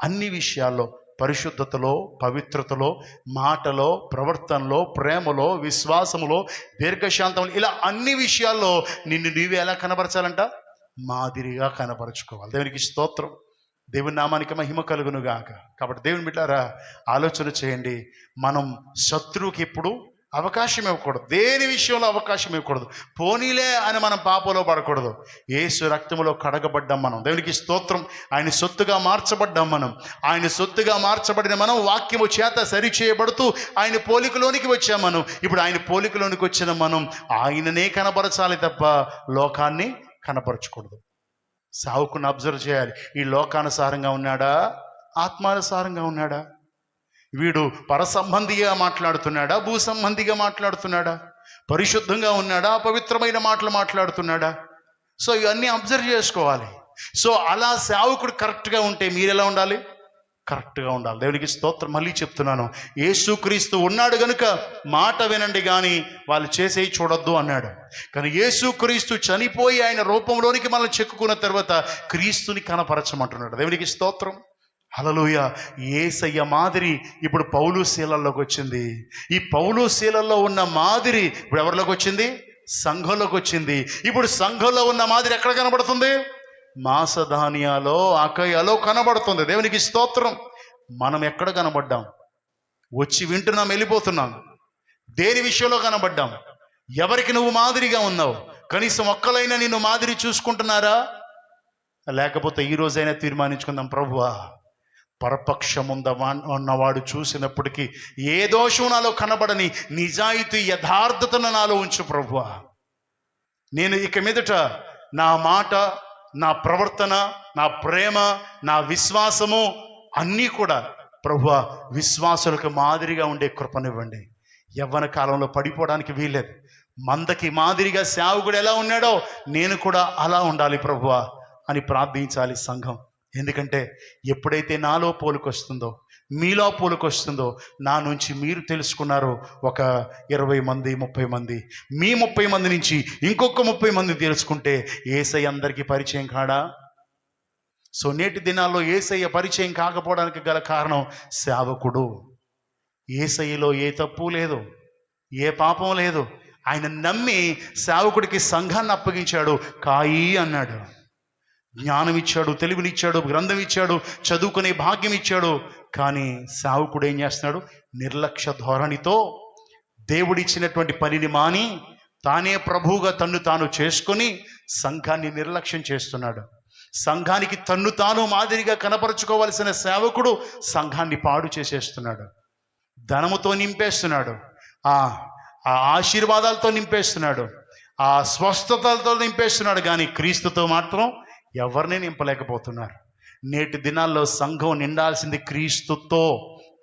అన్ని విషయాల్లో, పరిశుద్ధతలో, పవిత్రతలో, మాటలో, ప్రవర్తనలో, ప్రేమలో, విశ్వాసములో, దీర్ఘశాంతంలో, ఇలా అన్ని విషయాల్లో నిన్ను నీవే ఎలా కనపరచాలంట? మాదిరిగా కనపరుచుకోవాలి. దేవునికి స్తోత్రం. దేవుని నామానికి మహిమ కలుగును గాక. కాబట్టి దేవుని బిడ్డారా, ఆలోచన చేయండి. మనం శత్రువుకి ఎప్పుడు అవకాశం ఇవ్వకూడదు. దేని విషయంలో అవకాశం ఇవ్వకూడదు. పోనీలే అని మనం పాపంలో పడకూడదు. యేసు రక్తములో కడగబడ్డాం మనం. దేవునికి స్తోత్రం. ఆయన సొత్తుగా మార్చబడ్డాం మనం. ఆయన సొత్తుగా మార్చబడిన మనం వాక్యము చేత సరిచేయబడుతూ ఆయన పోలికలోనికి వచ్చాం మనం. ఇప్పుడు ఆయన పోలికలోనికి వచ్చిన మనం ఆయననే కనపరచాలి తప్ప లోకాన్ని కనపరచకూడదు. సావుకుని అబ్జర్వ్ చేయాలి. ఈ లోకానుసారంగా ఉన్నాడా, ఆత్మానుసారంగా ఉన్నాడా? వీడు పరసంబంధిగా మాట్లాడుతున్నాడా, భూ సంబంధిగా మాట్లాడుతున్నాడా? పరిశుద్ధంగా ఉన్నాడా, పవిత్రమైన మాటలు మాట్లాడుతున్నాడా? సో ఇవన్నీ అబ్జర్వ్ చేసుకోవాలి. సో అలా సేవకుడు కరెక్ట్గా ఉంటే మీరు ఎలా ఉండాలి? కరెక్ట్గా ఉండాలి. దేవునికి స్తోత్రం. మళ్ళీ చెప్తున్నాను, యేసుక్రీస్తు ఉన్నాడు గనుక మాట వినండి కానీ వాళ్ళు చేసేవి చూడొద్దు అన్నాడు. కానీ యేసుక్రీస్తు చనిపోయి ఆయన రూపంలోనికి మనం చెక్కుకున్న తర్వాత క్రీస్తుని కనపరచమంటున్నాడు. దేవునికి స్తోత్రం. హల్లెలూయా. యేసయ్య మాదిరి ఇప్పుడు పౌలు శీలల్లోకి వచ్చింది. ఈ పౌలు శీలల్లో ఉన్న మాదిరి ఇప్పుడు ఎవరిలోకి వచ్చింది? సంఘంలోకి వచ్చింది. ఇప్పుడు సంఘంలో ఉన్న మాదిరి ఎక్కడ కనబడుతుంది? మాసధానియాలో, అకయలో కనబడుతుంది. దేవునికి స్తోత్రం. మనం ఎక్కడ కనబడ్డాం? వచ్చి వింటున్నాం, వెళ్ళిపోతున్నాం. దేని విషయంలో కనబడ్డాం? ఎవరికి నువ్వు మాదిరిగా ఉన్నావు? కనీసం ఒక్కలైనా నిన్ను మాదిరి చూసుకుంటున్నారా? లేకపోతే ఈ రోజైనా తీర్మానించుకుందాం, ప్రభువా ఉన్నవాడు చూసినప్పటికీ ఏ దోషం నాలో కనబడని నిజాయితీ యథార్థతను నాలో ఉంచు ప్రభువా. నేను ఇక మీదట నా మాట, నా ప్రవర్తన, నా ప్రేమ, నా విశ్వాసము అన్నీ కూడా ప్రభువా విశ్వాసులకు మాదిరిగా ఉండే కృపనివ్వండి. యవ్వన కాలంలో పడిపోవడానికి వీల్లేదు. మందకి మాదిరిగా సేవకుడు ఎలా ఉన్నాడో నేను కూడా అలా ఉండాలి ప్రభువా అని ప్రార్థించాలి సంఘం. ఎందుకంటే ఎప్పుడైతే నాలో పోలికొస్తుందో, మీలో పోలికొస్తుందో, నా నుంచి మీరు తెలుసుకున్నారో ఒక 20 మంది 30 మంది, మీ 30 మంది నుంచి ఇంకొక 30 మంది తెలుసుకుంటే యేసయ్య అందరికీ పరిచయం కాడా? సో నేటి దినాల్లో యేసయ్య పరిచయం కాకపోవడానికి గల కారణం సేవకుడు. యేసయ్యలో ఏ తప్పు లేదు, ఏ పాపం లేదు. ఆయన నమ్మి సేవకుడికి సంఘాన్ని అప్పగించాడు. కాయి అన్నాడు. జ్ఞానం ఇచ్చాడు, తెలివినిచ్చాడు, గ్రంథం ఇచ్చాడు, చదువుకునే భాగ్యం ఇచ్చాడు. కానీ సేవకుడు ఏం చేస్తున్నాడు? నిర్లక్ష్య ధోరణితో దేవుడిచ్చినటువంటి పనిని మాని తానే ప్రభువుగా తన్ను తాను చేసుకొని సంఘాన్ని నిర్లక్ష్యం చేస్తున్నాడు. సంఘానికి తన్ను తాను మాదిరిగా కనపరుచుకోవలసిన సేవకుడు సంఘాన్ని పాడు చేసేస్తున్నాడు. ధనముతో నింపేస్తున్నాడు, ఆ ఆశీర్వాదాలతో నింపేస్తున్నాడు, ఆ స్వస్థతలతో నింపేస్తున్నాడు. కానీ క్రీస్తుతో మాత్రం ఎవరిని నింపలేకపోతున్నారు. నేటి దినాల్లో సంఘం నిండాల్సింది క్రీస్తుతో,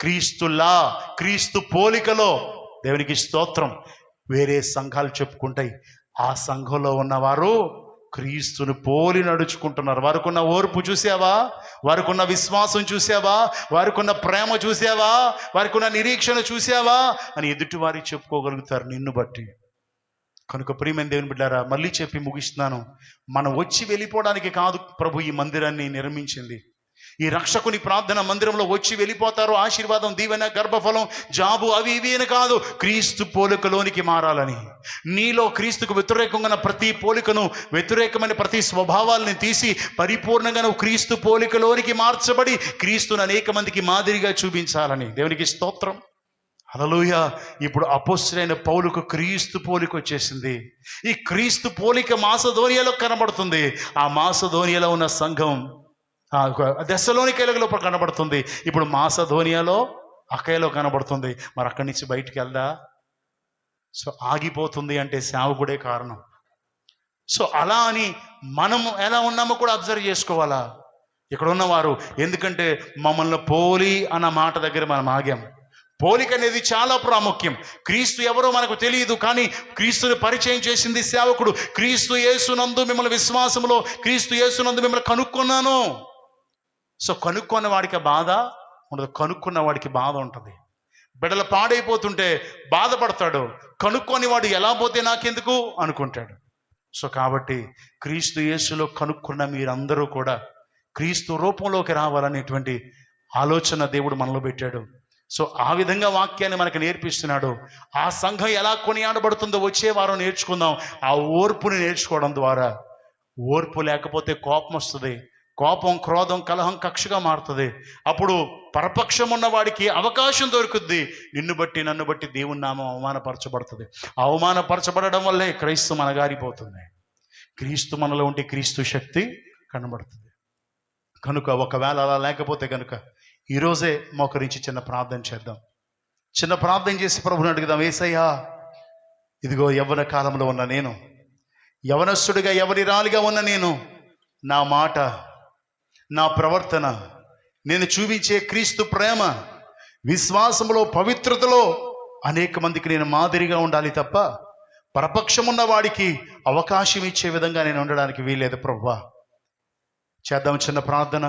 క్రీస్తులా, క్రీస్తు పోలికలో. దేవునికి స్తోత్రం. వేరే సంఘాలు చెప్పుకుంటాయి, ఆ సంఘంలో ఉన్నవారు క్రీస్తుని పోలి నడుచుకుంటున్నారు. వారికున్న ఓర్పు చూసావా? వారికున్న విశ్వాసం చూసావా? వారికున్న ప్రేమ చూసావా? వారికున్న నిరీక్షణ చూసావా అని ఎదుటి వారికి చెప్పుకోగలుగుతారు నిన్ను బట్టి. కనుక ప్రియమైన దేవుని బిడ్డారా, మళ్ళీ చెప్పి ముగిస్తున్నాను. మనం వచ్చి వెళ్ళిపోవడానికి కాదు ప్రభు ఈ మందిరాన్ని నిర్మించింది. ఈ రక్షకుని ప్రార్థన మందిరంలో వచ్చి వెళ్ళిపోతారు, ఆశీర్వాదం, దీవెన, గర్భఫలం, జాబు అవి ఇవి అని కాదు. క్రీస్తు పోలికలోనికి మారాలని, నీలో క్రీస్తుకు వ్యతిరేకంగా ప్రతి పోలికను, వ్యతిరేకమైన ప్రతి స్వభావాలని తీసి పరిపూర్ణంగా నువ్వు క్రీస్తు పోలికలోనికి మార్చబడి క్రీస్తుని అనేక మందికి మాదిరిగా చూపించాలని. దేవునికి స్తోత్రం. హల్లెలూయా. ఇప్పుడు అపోస్తలుడైన పౌలుకు క్రీస్తు పోలిక వచ్చేసింది. ఈ క్రీస్తు పోలిక మాసధోనియలో కనబడుతుంది. ఆ మాసధోనియలో ఉన్న సంఘం దెస్సలోనికలో కనబడుతుంది. ఇప్పుడు మాసధోనియలో, అకయలో కనబడుతుంది. మరి అక్కడి నుంచి బయటికి వెళ్దా? సో ఆగిపోతుంది అంటే సేవకుడే కారణం. సో అలా అని మనం ఎలా ఉన్నామో కూడా అబ్జర్వ్ చేసుకోవాలా ఇక్కడ ఉన్నవారు. ఎందుకంటే మమ్మల్ని పోలి అన్న మాట దగ్గర మనం ఆగాం. పోలిక అనేది చాలా ప్రాముఖ్యం. క్రీస్తు ఎవరో మనకు తెలియదు, కానీ క్రీస్తుని పరిచయం చేసింది సేవకుడు. క్రీస్తు యేసునందు మిమ్మల్ని విశ్వాసంలో, క్రీస్తు యేసునందు మిమ్మల్ని కనుక్కున్నాను. సో కనుక్కున్న వాడికి బాధ ఉండదు, కనుక్కున్న వాడికి బాధ ఉంటుంది. బిడ్డలు పాడైపోతుంటే బాధపడతాడు, కనుక్కొని వాడు ఎలా పోతే నాకెందుకు అనుకుంటాడు. సో కాబట్టి క్రీస్తు యేసులో కనుక్కున్న మీరందరూ కూడా క్రీస్తు రూపంలోకి రావాలనేటువంటి ఆలోచన దేవుడు మనలో పెట్టాడు. సో ఆ విధంగా వాక్యాన్ని మనకు నేర్పిస్తున్నాడు. ఆ సంఘం ఎలా కొనియాడబడుతుందో వచ్చే వారం నేర్చుకుందాం. ఆ ఓర్పుని నేర్చుకోవడం ద్వారా. ఓర్పు లేకపోతే కోపం వస్తుంది. కోపం, క్రోధం, కలహం, కక్షగా మారుతుంది. అప్పుడు పరపక్షం ఉన్న వాడికి అవకాశం దొరుకుద్ది. నిన్ను బట్టి, నన్ను బట్టి దేవుని నామం అవమానపరచబడుతుంది. అవమానపరచబడడం వల్లే క్రీస్తు మనగారిపోతుంది. క్రీస్తు మనలో ఉంటే క్రీస్తు శక్తి కనబడుతుంది. కనుక ఒకవేళ అలా లేకపోతే కనుక ఈరోజే మోకరించి చిన్న ప్రార్థన చేద్దాం. చిన్న ప్రార్థన చేసి ప్రభుని అడుగుదాం. యేసయ్యా, ఇదిగో యవ్వన కాలంలో ఉన్న నేను, యవనస్తుడిగా యవనిరాలిగా ఉన్న నేను, నా మాట, నా ప్రవర్తన, నేను చూపించే క్రీస్తు ప్రేమ, విశ్వాసములో, పవిత్రతలో అనేక మందికి నేను మాదిరిగా ఉండాలి తప్ప పరపక్షమున్న వాడికి అవకాశం ఇచ్చే విధంగా నేను ఉండడానికి వీల్లేదు ప్రభువా. చేద్దాం చిన్న ప్రార్థన.